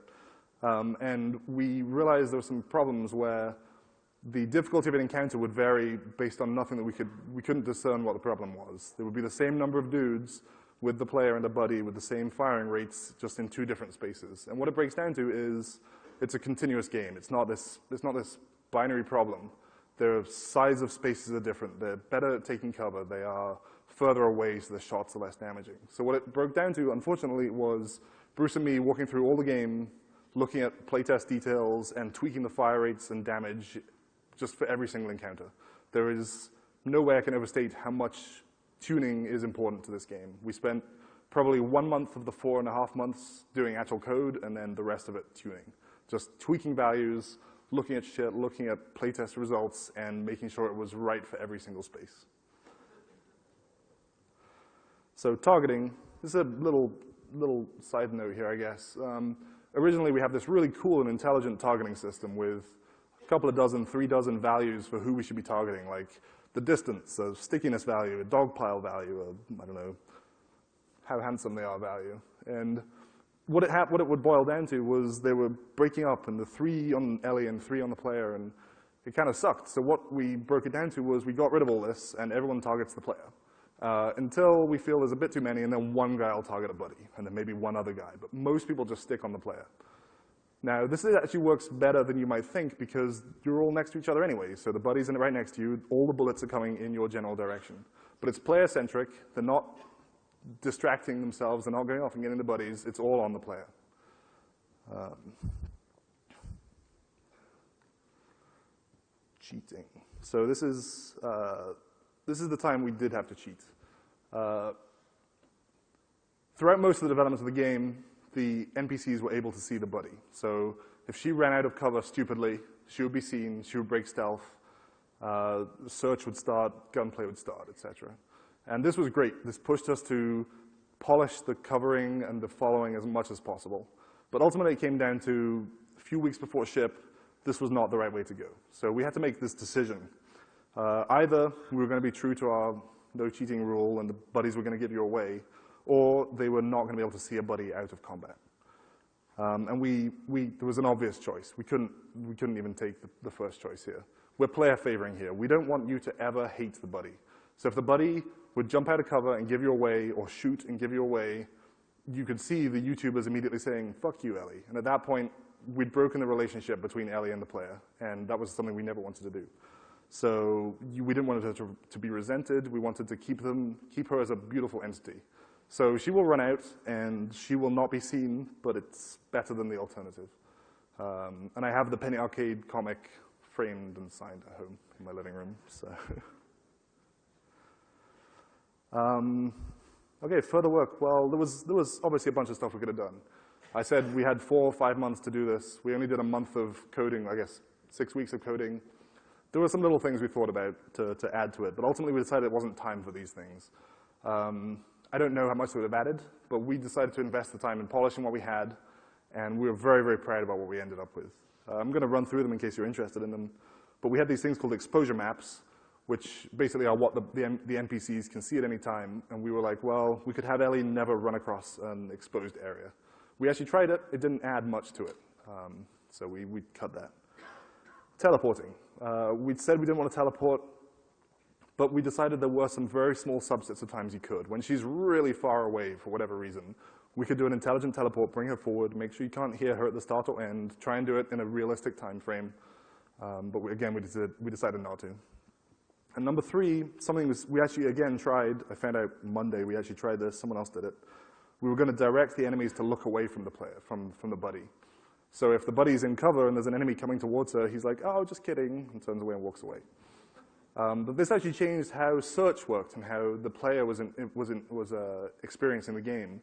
And we realized there were some problems where the difficulty of an encounter would vary based on nothing that we couldn't discern what the problem was. There would be the same number of dudes with the player and a buddy with the same firing rates, just in 2 different spaces. And what it breaks down to is it's a continuous game. It's not this binary problem. Their size of spaces are different. They're better at taking cover. They are further away, so the shots are less damaging. So what it broke down to, unfortunately, was Bruce and me walking through all the game, looking at playtest details and tweaking the fire rates and damage just for every single encounter. There is no way I can overstate how much tuning is important to this game. We spent probably 1 month of the 4.5 months doing actual code, and then the rest of it tuning. Just tweaking values, looking at shit, looking at playtest results, and making sure it was right for every single space. So targeting, this is a little side note here, I guess. Originally, we have this really cool and intelligent targeting system with a couple of dozen, 3 dozen values for who we should be targeting, like the distance, a stickiness value, a dog pile value, I don't know, how handsome they are value. And what it would boil down to was they were breaking up, and the 3 on Ellie and 3 on the player, and it kind of sucked. So what we broke it down to was we got rid of all this, and everyone targets the player. Until we feel there's a bit too many, and then 1 guy will target a buddy, and then maybe 1 other guy. But most people just stick on the player. Now, this actually works better than you might think because you're all next to each other anyway. So the buddy's right next to you. All the bullets are coming in your general direction. But it's player-centric. They're not distracting themselves. They're not going off and getting the buddies. It's all on the player. Cheating. So this is the time we did have to cheat. Throughout most of the development of the game, the NPCs were able to see the buddy. So if she ran out of cover stupidly, she would be seen, she would break stealth, search would start, gunplay would start, etc. And this was great. This pushed us to polish the covering and the following as much as possible. But ultimately it came down to a few weeks before ship, this was not the right way to go. So we had to make this decision. Either we were going to be true to our no cheating rule and the buddies were going to give you away, or they were not going to be able to see a buddy out of combat. And there was an obvious choice. We couldn't even take the first choice here. We're player favoring here. We don't want you to ever hate the buddy. So if the buddy would jump out of cover and give you away, or shoot and give you away, you could see the YouTubers immediately saying, "Fuck you, Ellie." And at that point, we'd broken the relationship between Ellie and the player, and that was something we never wanted to do. So we didn't want her to be resented. We wanted to keep her as a beautiful entity. So she will run out, and she will not be seen, but it's better than the alternative. And I have the Penny Arcade comic framed and signed at home in my living room. So, okay, further work. Well, there was obviously a bunch of stuff we could have done. I said we had 4 or 5 months to do this. We only did a month of coding, I guess 6 weeks of coding. There were some little things we thought about to add to it, but ultimately we decided it wasn't time for these things. I don't know how much we would have added, but we decided to invest the time in polishing what we had, and we were very, very proud about what we ended up with. I'm going to run through them in case you're interested in them, but we had these things called exposure maps, which basically are what the NPCs can see at any time, and we were like, well, we could have Ellie never run across an exposed area. We actually tried it. It didn't add much to it, so we cut that. Teleporting. We'd said we didn't want to teleport, but we decided there were some very small subsets of times you could. When she's really far away, for whatever reason, we could do an intelligent teleport, bring her forward, make sure you can't hear her at the start or end, try and do it in a realistic time frame. But again, we decided not to. And number 3, something we actually, again, tried. I found out Monday we actually tried this. Someone else did it. We were going to direct the enemies to look away from the player, from the buddy. So if the buddy's in cover and there's an enemy coming towards her, he's like, oh, just kidding, and turns away and walks away. But this actually changed how search worked and how the player was experiencing the game,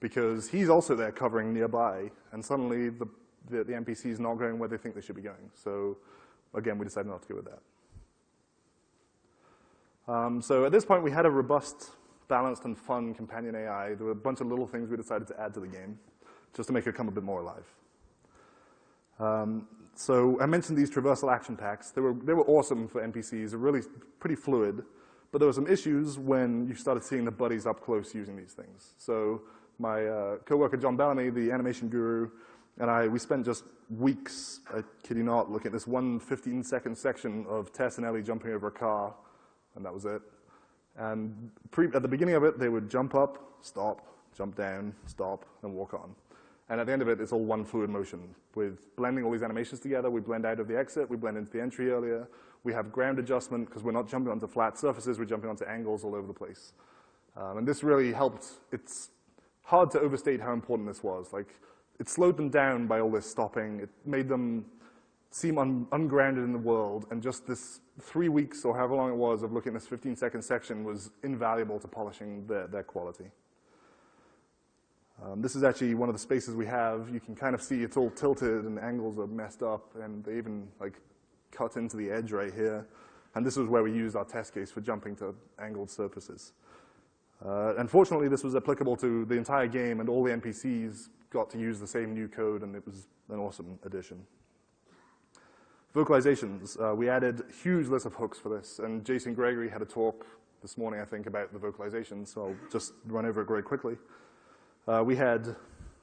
because he's also there covering nearby, and suddenly the NPC is not going where they think they should be going. So again, we decided not to go with that. So at this point, we had a robust, balanced, and fun companion AI. There were a bunch of little things we decided to add to the game just to make it come a bit more alive. So I mentioned these traversal action packs. They were awesome for NPCs. They're really pretty fluid. But there were some issues when you started seeing the buddies up close using these things. So my coworker, John Bellamy, the animation guru, and we spent just weeks, I kid you not, looking at this one 15-second section of Tess and Ellie jumping over a car, and that was it. And at the beginning of it, they would jump up, stop, jump down, stop, and walk on. And at the end of it, it's all one fluid motion. With blending all these animations together, we blend out of the exit, we blend into the entry earlier. We have ground adjustment, because we're not jumping onto flat surfaces, we're jumping onto angles all over the place. And this really helped. It's hard to overstate how important this was. Like, it slowed them down by all this stopping. It made them seem ungrounded in the world. And just this 3 weeks, or however long it was, of looking at this 15-second section was invaluable to polishing their quality. This is actually one of the spaces we have. You can kind of see it's all tilted and angles are messed up, and they even cut into the edge right here. And this was where we used our test case for jumping to angled surfaces. Unfortunately, this was applicable to the entire game, and all the NPCs got to use the same new code, and it was an awesome addition. Vocalizations. We added a huge list of hooks for this, and Jason Gregory had a talk this morning, I think, about the vocalizations, so I'll just run over it very quickly. We had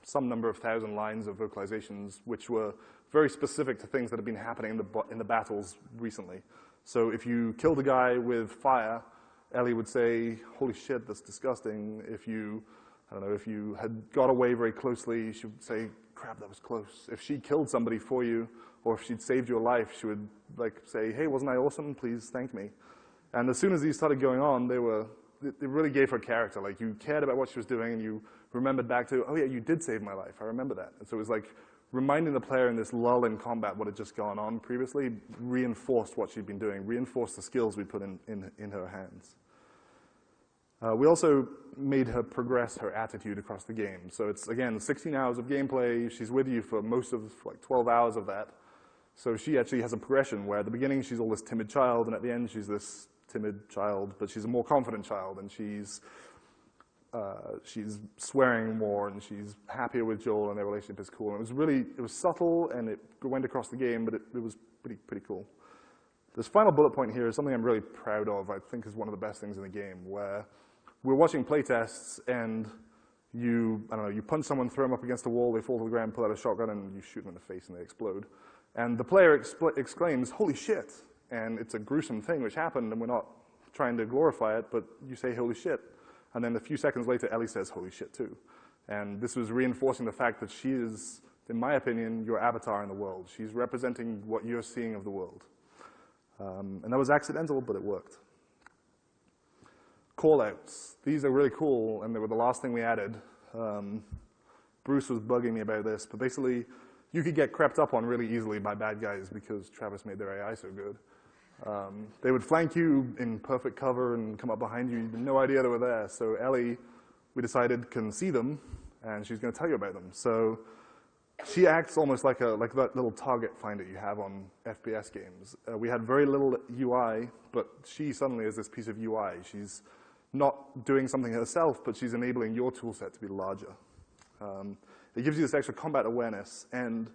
some number of thousand lines of vocalizations, which were very specific to things that have been happening in the battles recently. So if you killed a guy with fire, Ellie would say, holy shit, that's disgusting. If you had got away very closely, she would say, crap, that was close. If she killed somebody for you, or if she'd saved your life, she would say, hey, wasn't I awesome? Please thank me. And as soon as these started going on, it really gave her character. Like, you cared about what she was doing, and you remembered back to, oh yeah, you did save my life. I remember that. And so it was like reminding the player in this lull in combat what had just gone on previously, reinforced what she'd been doing, reinforced the skills we put in her hands. We also made her progress her attitude across the game. So it's, again, 16 hours of gameplay. She's with you for most of 12 hours of that. So she actually has a progression where at the beginning she's all this timid child, and at the end she's this timid child, but she's a more confident child, and she's swearing more, and she's happier with Joel, and their relationship is cool. And it was subtle, and it went across the game, but it was pretty cool. This final bullet point here is something I'm really proud of. I think is one of the best things in the game, where we're watching playtests, and you punch someone, throw them up against a wall, they fall to the ground, pull out a shotgun, and you shoot them in the face, and they explode. And the player exclaims, holy shit, and it's a gruesome thing which happened, and we're not trying to glorify it, but you say, holy shit. And then a few seconds later, Ellie says, holy shit, too. And this was reinforcing the fact that she is, in my opinion, your avatar in the world. She's representing what you're seeing of the world. And that was accidental, but it worked. Callouts. These are really cool, and they were the last thing we added. Bruce was bugging me about this, but basically, you could get crept up on really easily by bad guys because Travis made their AI so good. They would flank you in perfect cover and come up behind you. You had no idea they were there. So Ellie, we decided, can see them, and she's going to tell you about them. So she acts almost like that little target finder you have on FPS games. We had very little UI, but she suddenly is this piece of UI. She's not doing something herself, but she's enabling your tool set to be larger. It gives you this extra combat awareness, and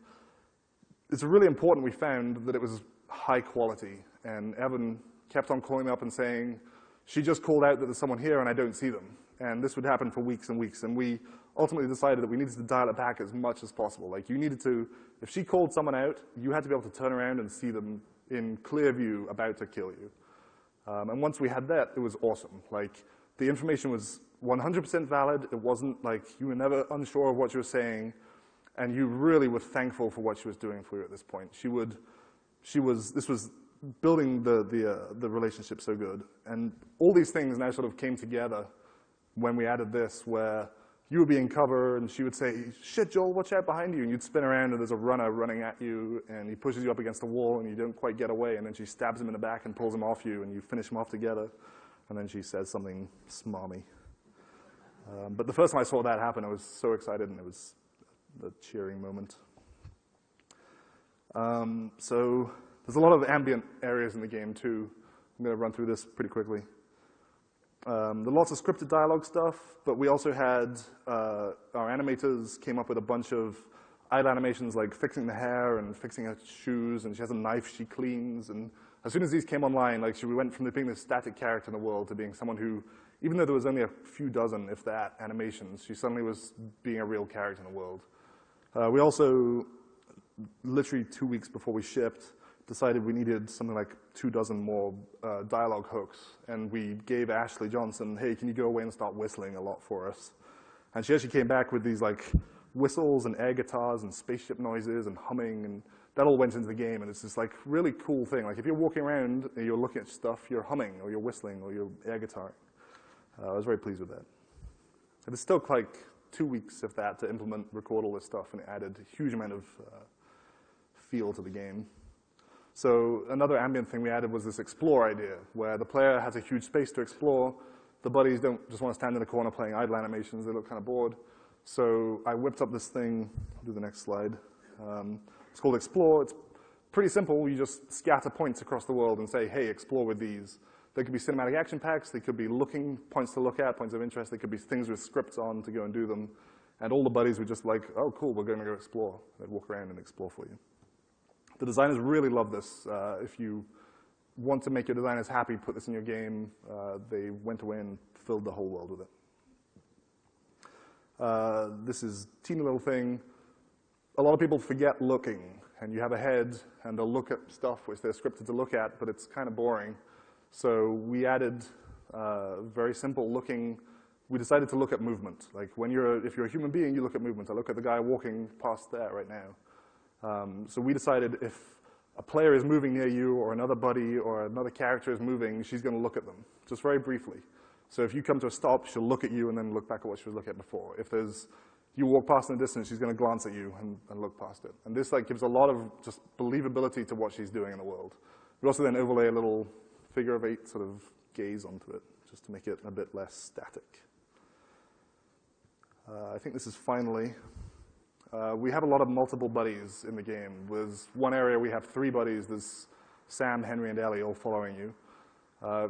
it's really important we found that it was high quality. And Evan kept on calling me up and saying, she just called out that there's someone here and I don't see them. And this would happen for weeks and weeks. And we ultimately decided that we needed to dial it back as much as possible. Like, you needed to, if she called someone out, you had to be able to turn around and see them in clear view about to kill you. And once we had that, it was awesome. Like, the information was 100% valid. It wasn't like you were never unsure of what she was saying, and you really were thankful for what she was doing for you at this point. This was building the relationship so good. And all these things now sort of came together when we added this, where you would be in cover, and she would say, "Shit, Joel, watch out behind you." And you'd spin around, and there's a runner running at you, and he pushes you up against the wall, and you don't quite get away, and then she stabs him in the back and pulls him off you, and you finish him off together. And then she says something smarmy. But the first time I saw that happen, I was so excited, and it was the cheering moment. So there's a lot of ambient areas in the game, too. I'm going to run through this pretty quickly. There are lots of scripted dialogue stuff, but we also had our animators came up with a bunch of idle animations like fixing the hair and fixing her shoes, and she has a knife she cleans. And as soon as these came online, like we went from being this static character in the world to being someone who, even though there was only a few dozen, if that, animations, she suddenly was being a real character in the world. We also, literally 2 weeks before we shipped, decided we needed something like 24 more dialogue hooks. And we gave Ashley Johnson, "Hey, can you go away and start whistling a lot for us?" And she actually came back with these like whistles and air guitars and spaceship noises and humming, and that all went into the game. And it's this like really cool thing. Like if you're walking around and you're looking at stuff, you're humming or you're whistling or you're air guitaring. I was very pleased with that. And it took like 2 weeks, if that, to implement, record all this stuff, and it added a huge amount of feel to the game. So another ambient thing we added was this explore idea, where the player has a huge space to explore. The buddies don't just want to stand in the corner playing idle animations. They look kind of bored. So I whipped up this thing. I'll do the next slide. It's called Explore. It's pretty simple. You just scatter points across the world and say, "Hey, explore with these." They could be cinematic action packs. They could be looking points to look at, points of interest. They could be things with scripts on to go and do them. And all the buddies were just like, "Oh, cool, we're going to go explore." They'd walk around and explore for you. The designers really love this. If you want to make your designers happy, put this in your game. They went away and filled the whole world with it. This is a teeny little thing. A lot of people forget looking, and you have a head, and they'll look at stuff which they're scripted to look at, but it's kind of boring. So we added very simple looking. We decided to look at movement. Like if you're a human being, you look at movement. I look at the guy walking past there right now. So we decided if a player is moving near you or another buddy or another character is moving, she's going to look at them, just very briefly. So if you come to a stop, she'll look at you and then look back at what she was looking at before. If you walk past in the distance, she's going to glance at you and look past it. And this gives a lot of just believability to what she's doing in the world. We also then overlay a little figure of 8 sort of gaze onto it, just to make it a bit less static. I think this is finally. We have a lot of multiple buddies in the game. There's one area we have 3 buddies. There's Sam, Henry, and Ellie all following you.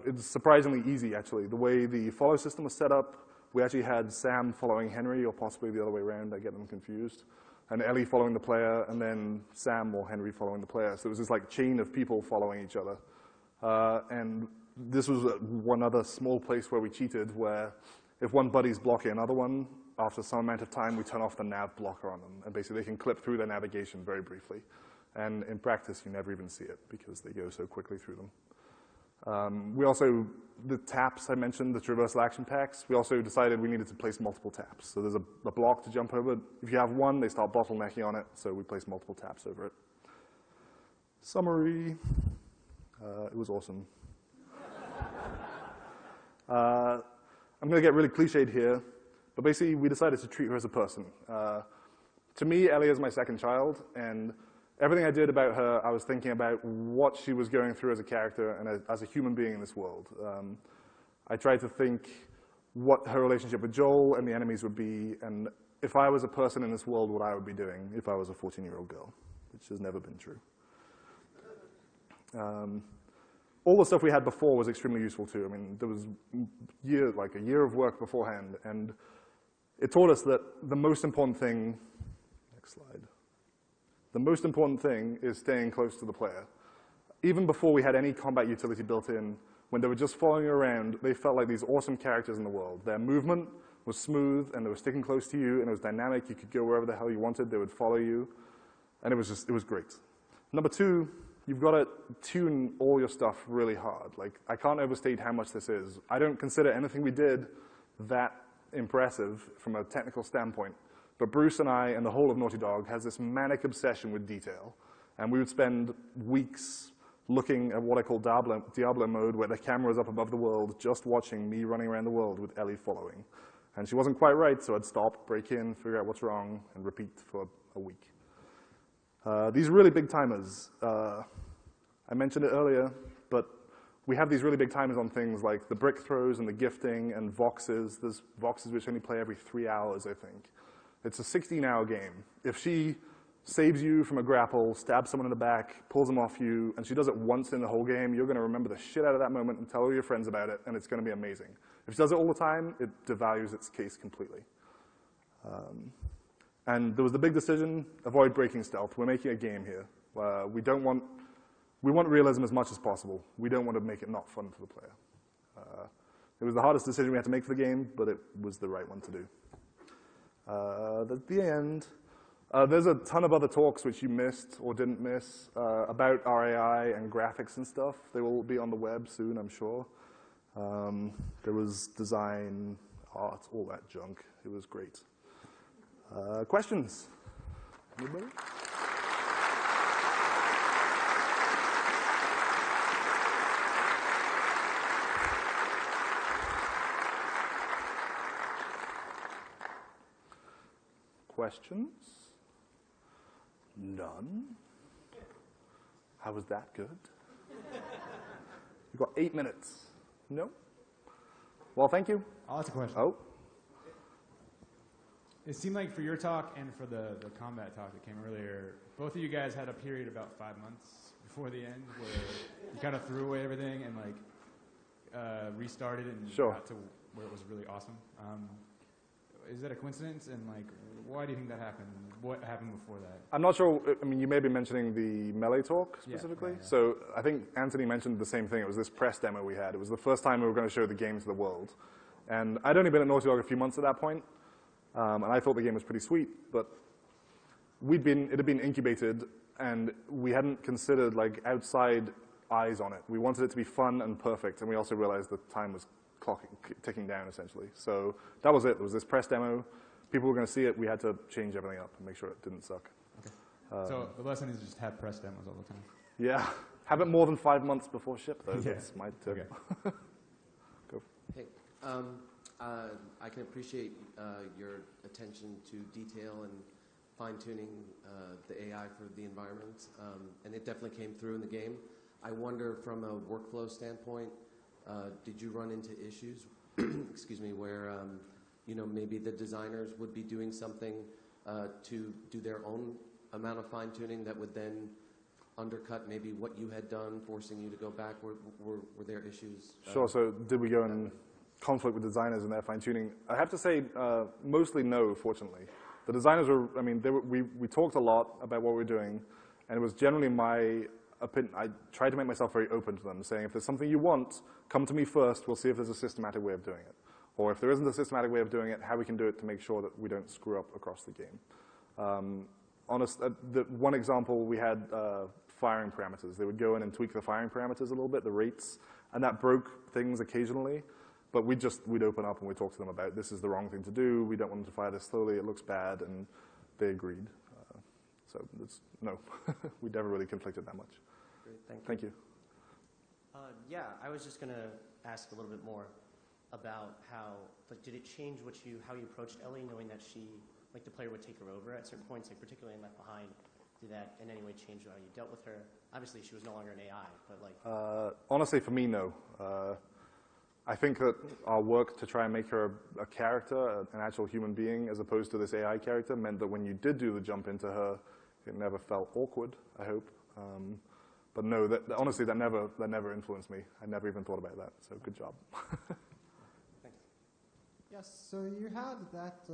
It's surprisingly easy, actually. The way the follow system was set up, we actually had Sam following Henry, or possibly the other way around. I get them confused. And Ellie following the player, and then Sam or Henry following the player. So it was this like chain of people following each other. And this was one other small place where we cheated, where if one buddy's blocking another one, after some amount of time, we turn off the nav blocker on them. And basically, they can clip through their navigation very briefly. And in practice, you never even see it because they go so quickly through them. We also, the taps I mentioned, the traversal action packs, we also decided we needed to place multiple taps. So there's a block to jump over. If you have one, they start bottlenecking on it. So we place multiple taps over it. Summary. It was awesome. I'm going to get really cliched here. But basically, we decided to treat her as a person. To me, Ellie is my second child, and everything I did about her, I was thinking about what she was going through as a character and as a human being in this world. I tried to think what her relationship with Joel and the enemies would be, and if I was a person in this world, what I would be doing if I was a 14-year-old girl, which has never been true. All the stuff we had before was extremely useful, too. I mean, there was a year of work beforehand, and it taught us that the most important thing, next slide, the most important thing is staying close to the player. Even before we had any combat utility built in, when they were just following you around, they felt like these awesome characters in the world. Their movement was smooth, and they were sticking close to you, and it was dynamic. You could go wherever the hell you wanted. They would follow you, and it was great. Number 2, you've got to tune all your stuff really hard. Like, I can't overstate how much this is. I don't consider anything we did that impressive from a technical standpoint. But Bruce and I and the whole of Naughty Dog has this manic obsession with detail. And we would spend weeks looking at what I call Diablo mode, where the camera is up above the world, just watching me running around the world with Ellie following. And she wasn't quite right, so I'd stop, break in, figure out what's wrong, and repeat for a week. These really big timers, I mentioned it earlier, but we have these really big timers on things like the brick throws and the gifting and voxes. There's voxes which only play every 3 hours, I think. It's a 16-hour game. If she saves you from a grapple, stabs someone in the back, pulls them off you, and she does it once in the whole game, you're going to remember the shit out of that moment and tell all your friends about it, and it's going to be amazing. If she does it all the time, it devalues its case completely. And there was the big decision, avoid breaking stealth. We're making a game here. We want realism as much as possible. We don't want to make it not fun for the player. It was the hardest decision we had to make for the game, but it was the right one to do. At the end, there's a ton of other talks which you missed or didn't miss about RAI and graphics and stuff. They will be on the web soon, I'm sure. There was design, art, all that junk. It was great. Questions? Anybody? Questions? None? How was that good? You've got 8 minutes. No? Well, thank you. I'll ask a question. Oh. It seemed like for your talk and for the combat talk that came earlier, both of you guys had a period about 5 months before the end where you kind of threw away everything and restarted and got to where it was really awesome. Is that a coincidence? And why do you think that happened? What happened before that? I'm not sure. I mean, you may be mentioning the Melee talk specifically. Yeah. So I think Anthony mentioned the same thing. It was this press demo we had. It was the first time we were going to show the game to the world. And I'd only been at Naughty Dog a few months at that point. And I thought the game was pretty sweet. But it had been incubated, and we hadn't considered outside eyes on it. We wanted it to be fun and perfect, and we also realized the time was ticking down, essentially. So that was it. It was this press demo. People were going to see it. We had to change everything up and make sure it didn't suck. Okay. So the lesson is just have press demos all the time. Yeah. Have it more than 5 months before ship, though. Yeah. That's my tip. Okay. Go. Hey, I can appreciate your attention to detail and fine-tuning the AI for the environment, and it definitely came through in the game. I wonder, from a workflow standpoint, did you run into issues, excuse me, where maybe the designers would be doing something to do their own amount of fine-tuning that would then undercut maybe what you had done, forcing you to go back? Were there issues? Sure. So did we go in conflict with designers and their fine-tuning? I have to say, mostly no, fortunately. The designers were, we talked a lot about what we were doing, and it was generally my opinion. I tried to make myself very open to them, saying, if there's something you want, come to me first. We'll see if there's a systematic way of doing it. Or if there isn't a systematic way of doing it, how we can do it to make sure that we don't screw up across the game. One example, we had firing parameters. They would go in and tweak the firing parameters a little bit, the rates, and that broke things occasionally. But we'd open up and we'd talk to them about, this is the wrong thing to do. We don't want them to fire this slowly. It looks bad. And they agreed. So no, we never really conflicted that much. Great, thank you. Thank you. Yeah, I was just going to ask a little bit more about how, did it change how you approached Ellie, knowing that the player would take her over at certain points, particularly in Left Behind? Did that in any way change how you dealt with her? Obviously, she was no longer an AI, but honestly, for me, no. I think that our work to try and make her a character, an actual human being, as opposed to this AI character, meant that when you did do the jump into her, it never felt awkward, I hope. But no, honestly, that never influenced me. I never even thought about that, so good job. thanks. Yes, so you had that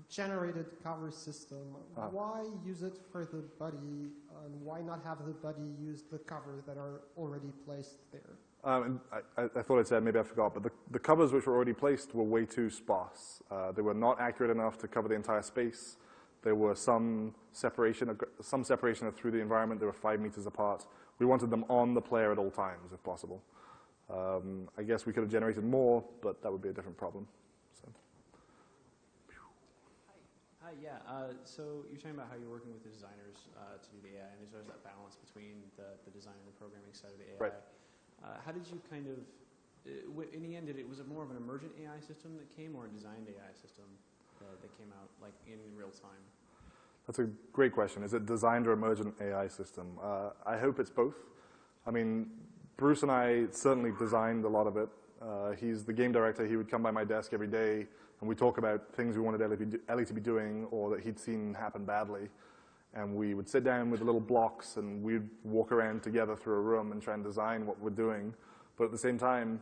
generated cover system. Why use it for the buddy, and why not have the buddy use the covers that are already placed there? I thought I said, maybe I forgot, but the covers which were already placed were way too sparse. They were not accurate enough to cover the entire space. There were some separation through the environment. They were 5 meters apart. We wanted them on the player at all times, if possible. I guess we could have generated more, but that would be a different problem. Hi, yeah. So you're talking about how you're working with the designers to do the AI, and there's always that balance between the design and the programming side of the AI. Right. How did you kind of, in the end, was it more of an emergent AI system that came, or a designed AI system that came out like in real time? That's a great question. Is it designed or emergent AI system? I hope it's both. I mean, Bruce and I certainly designed a lot of it. He's the game director. He would come by my desk every day, and we talk about things we wanted Ellie to be doing or that he'd seen happen badly. And we would sit down with little blocks, and we'd walk around together through a room and try and design what we're doing. But at the same time,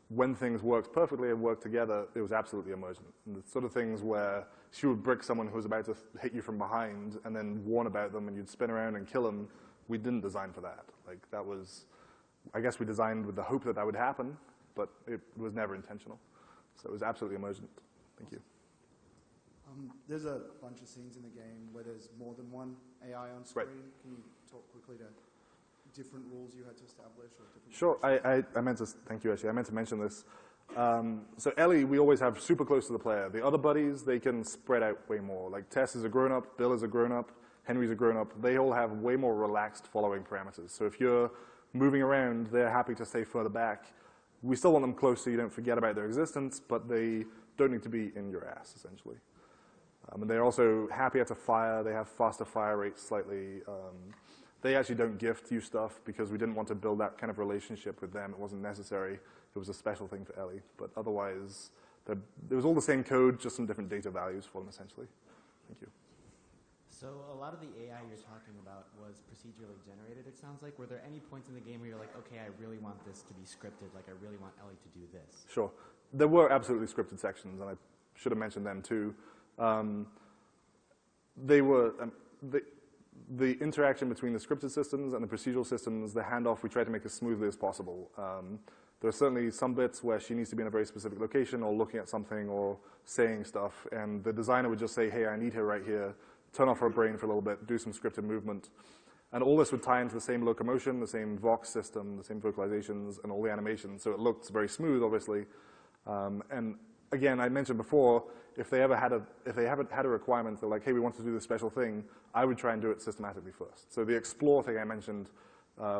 when things worked perfectly and worked together, it was absolutely emergent. And the sort of things where she would brick someone who was about to hit you from behind and then warn about them, and you'd spin around and kill them, we didn't design for that. Like, that was, I guess we designed with the hope that that would happen, but it was never intentional. So it was absolutely emergent. Thank you. There's a bunch of scenes in the game where there's more than one AI on screen. Right. Can you talk quickly to different rules you had to establish? Or different Sure. I meant to, thank you, actually. I meant to mention this. So Ellie, we always have super close to the player. The other buddies, they can spread out way more. Like Tess is a grown-up, Bill is a grown-up, Henry's a grown-up. They all have way more relaxed following parameters. So if you're moving around, they're happy to stay further back. We still want them close so you don't forget about their existence, but they don't need to be in your ass, essentially. And they're also happier to fire. They have faster fire rates slightly. They actually don't gift you stuff because we didn't want to build that kind of relationship with them. It wasn't necessary. It was a special thing for Ellie. But otherwise, it was all the same code, just some different data values for them, essentially. Thank you. So a lot of the AI you're talking about was procedurally generated, it sounds like. Were there any points in the game where you're like, okay, I really want this to be scripted, like I really want Ellie to do this? Sure. There were absolutely scripted sections, and I should have mentioned them too. They were, the interaction between the scripted systems and the procedural systems, the handoff, we tried to make as smoothly as possible. There are certainly some bits where she needs to be in a very specific location or looking at something or saying stuff, and the designer would just say, hey, I need her right here, turn off her brain for a little bit, do some scripted movement. And all this would tie into the same locomotion, the same Vox system, the same vocalizations, and all the animations, so it looked very smooth, obviously. And again, I mentioned before, if they haven't had a requirement, they're like, hey, we want to do this special thing, I would try and do it systematically first. So the explore thing I mentioned,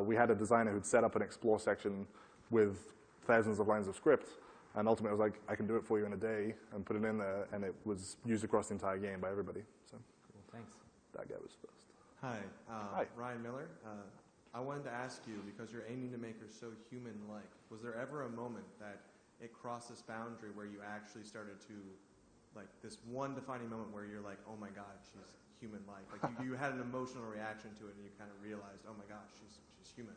we had a designer who'd set up an explore section with thousands of lines of script, and ultimately I was like, I can do it for you in a day, and put it in there, and it was used across the entire game by everybody. So Cool, thanks. that guy was first. Hi, Hi. Ryan Miller. I wanted to ask you, because you're aiming to make her so human-like, was there ever a moment that it crossed this boundary where you actually started to, like, this one defining moment where you're like, oh my God, she's human-like? Like, you had an emotional reaction to it, and you kind of realized, oh my gosh, she's human.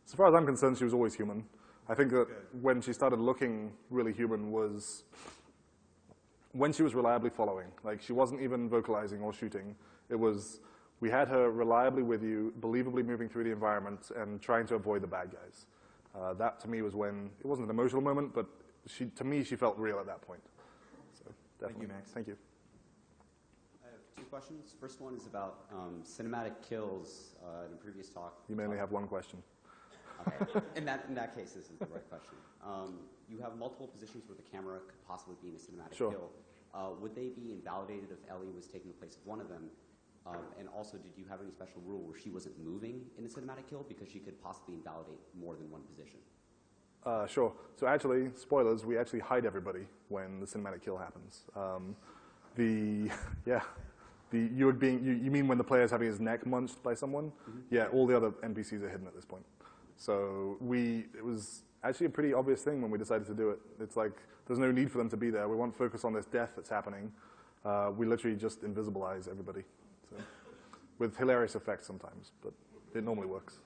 As far as I'm concerned, she was always human. I think that when she started looking really human was when she was reliably following. Like, she wasn't even vocalizing or shooting. It was, we had her reliably with you, believably moving through the environment and trying to avoid the bad guys. That, to me, was when, it wasn't an emotional moment, but to me, she felt real at that point. So, definitely. Thank you, Max. Thank you. I have two questions. First one is about cinematic kills in a previous talk. You may only have one question. Okay. In that case, this is the right question. You have multiple positions where the camera could possibly be in a cinematic Sure. kill. Would they be invalidated if Ellie was taking the place of one of them? And also, did you have any special rule where she wasn't moving in a cinematic kill because she could possibly invalidate more than one position? Sure. So actually, spoilers, we actually hide everybody when the cinematic kill happens. You mean when the player's having his neck munched by someone? Mm-hmm. Yeah, all the other NPCs are hidden at this point. So it was actually a pretty obvious thing when we decided to do it. It's like, there's no need for them to be there. We want to focus on this death that's happening. We literally just invisibilize everybody. So, with hilarious effects sometimes, but it normally works.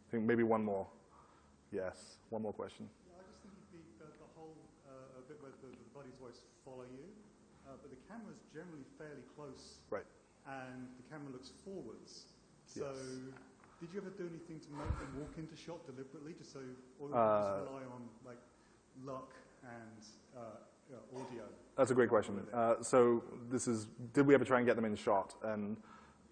I think maybe one more. Yes, one more question. Yeah, I just think the whole bit where the buddies always follow you, but the camera's generally fairly close. Right. And the camera looks forwards. So Yes. did you ever do anything to make them walk into shot deliberately, just so, or did you just rely on like luck and audio? That's a great question. So did we ever try and get them in shot? And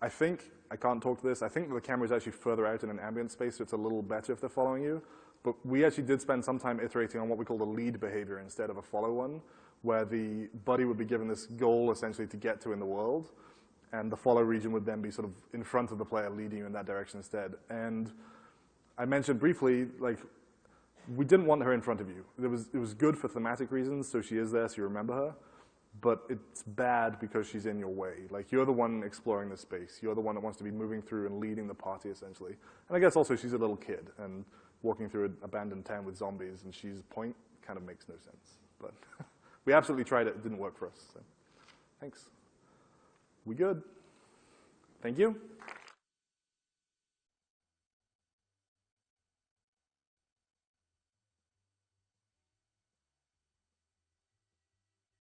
I think, I can't talk to this, I think the camera is actually further out in an ambient space, so it's a little better if they're following you. But we actually did spend some time iterating on what we call the lead behavior instead of a follow one, where the buddy would be given this goal essentially to get to in the world, and the follow region would then be sort of in front of the player leading you in that direction instead. And I mentioned briefly, like, we didn't want her in front of you. It was good for thematic reasons, so she is there so you remember her, but it's bad because she's in your way. Like, you're the one exploring the space. You're the one that wants to be moving through and leading the party, essentially. And I guess also she's a little kid, and walking through an abandoned town with zombies and she's point kind of makes no sense. But we absolutely tried it. It didn't work for us. So thanks. We good? Thank you.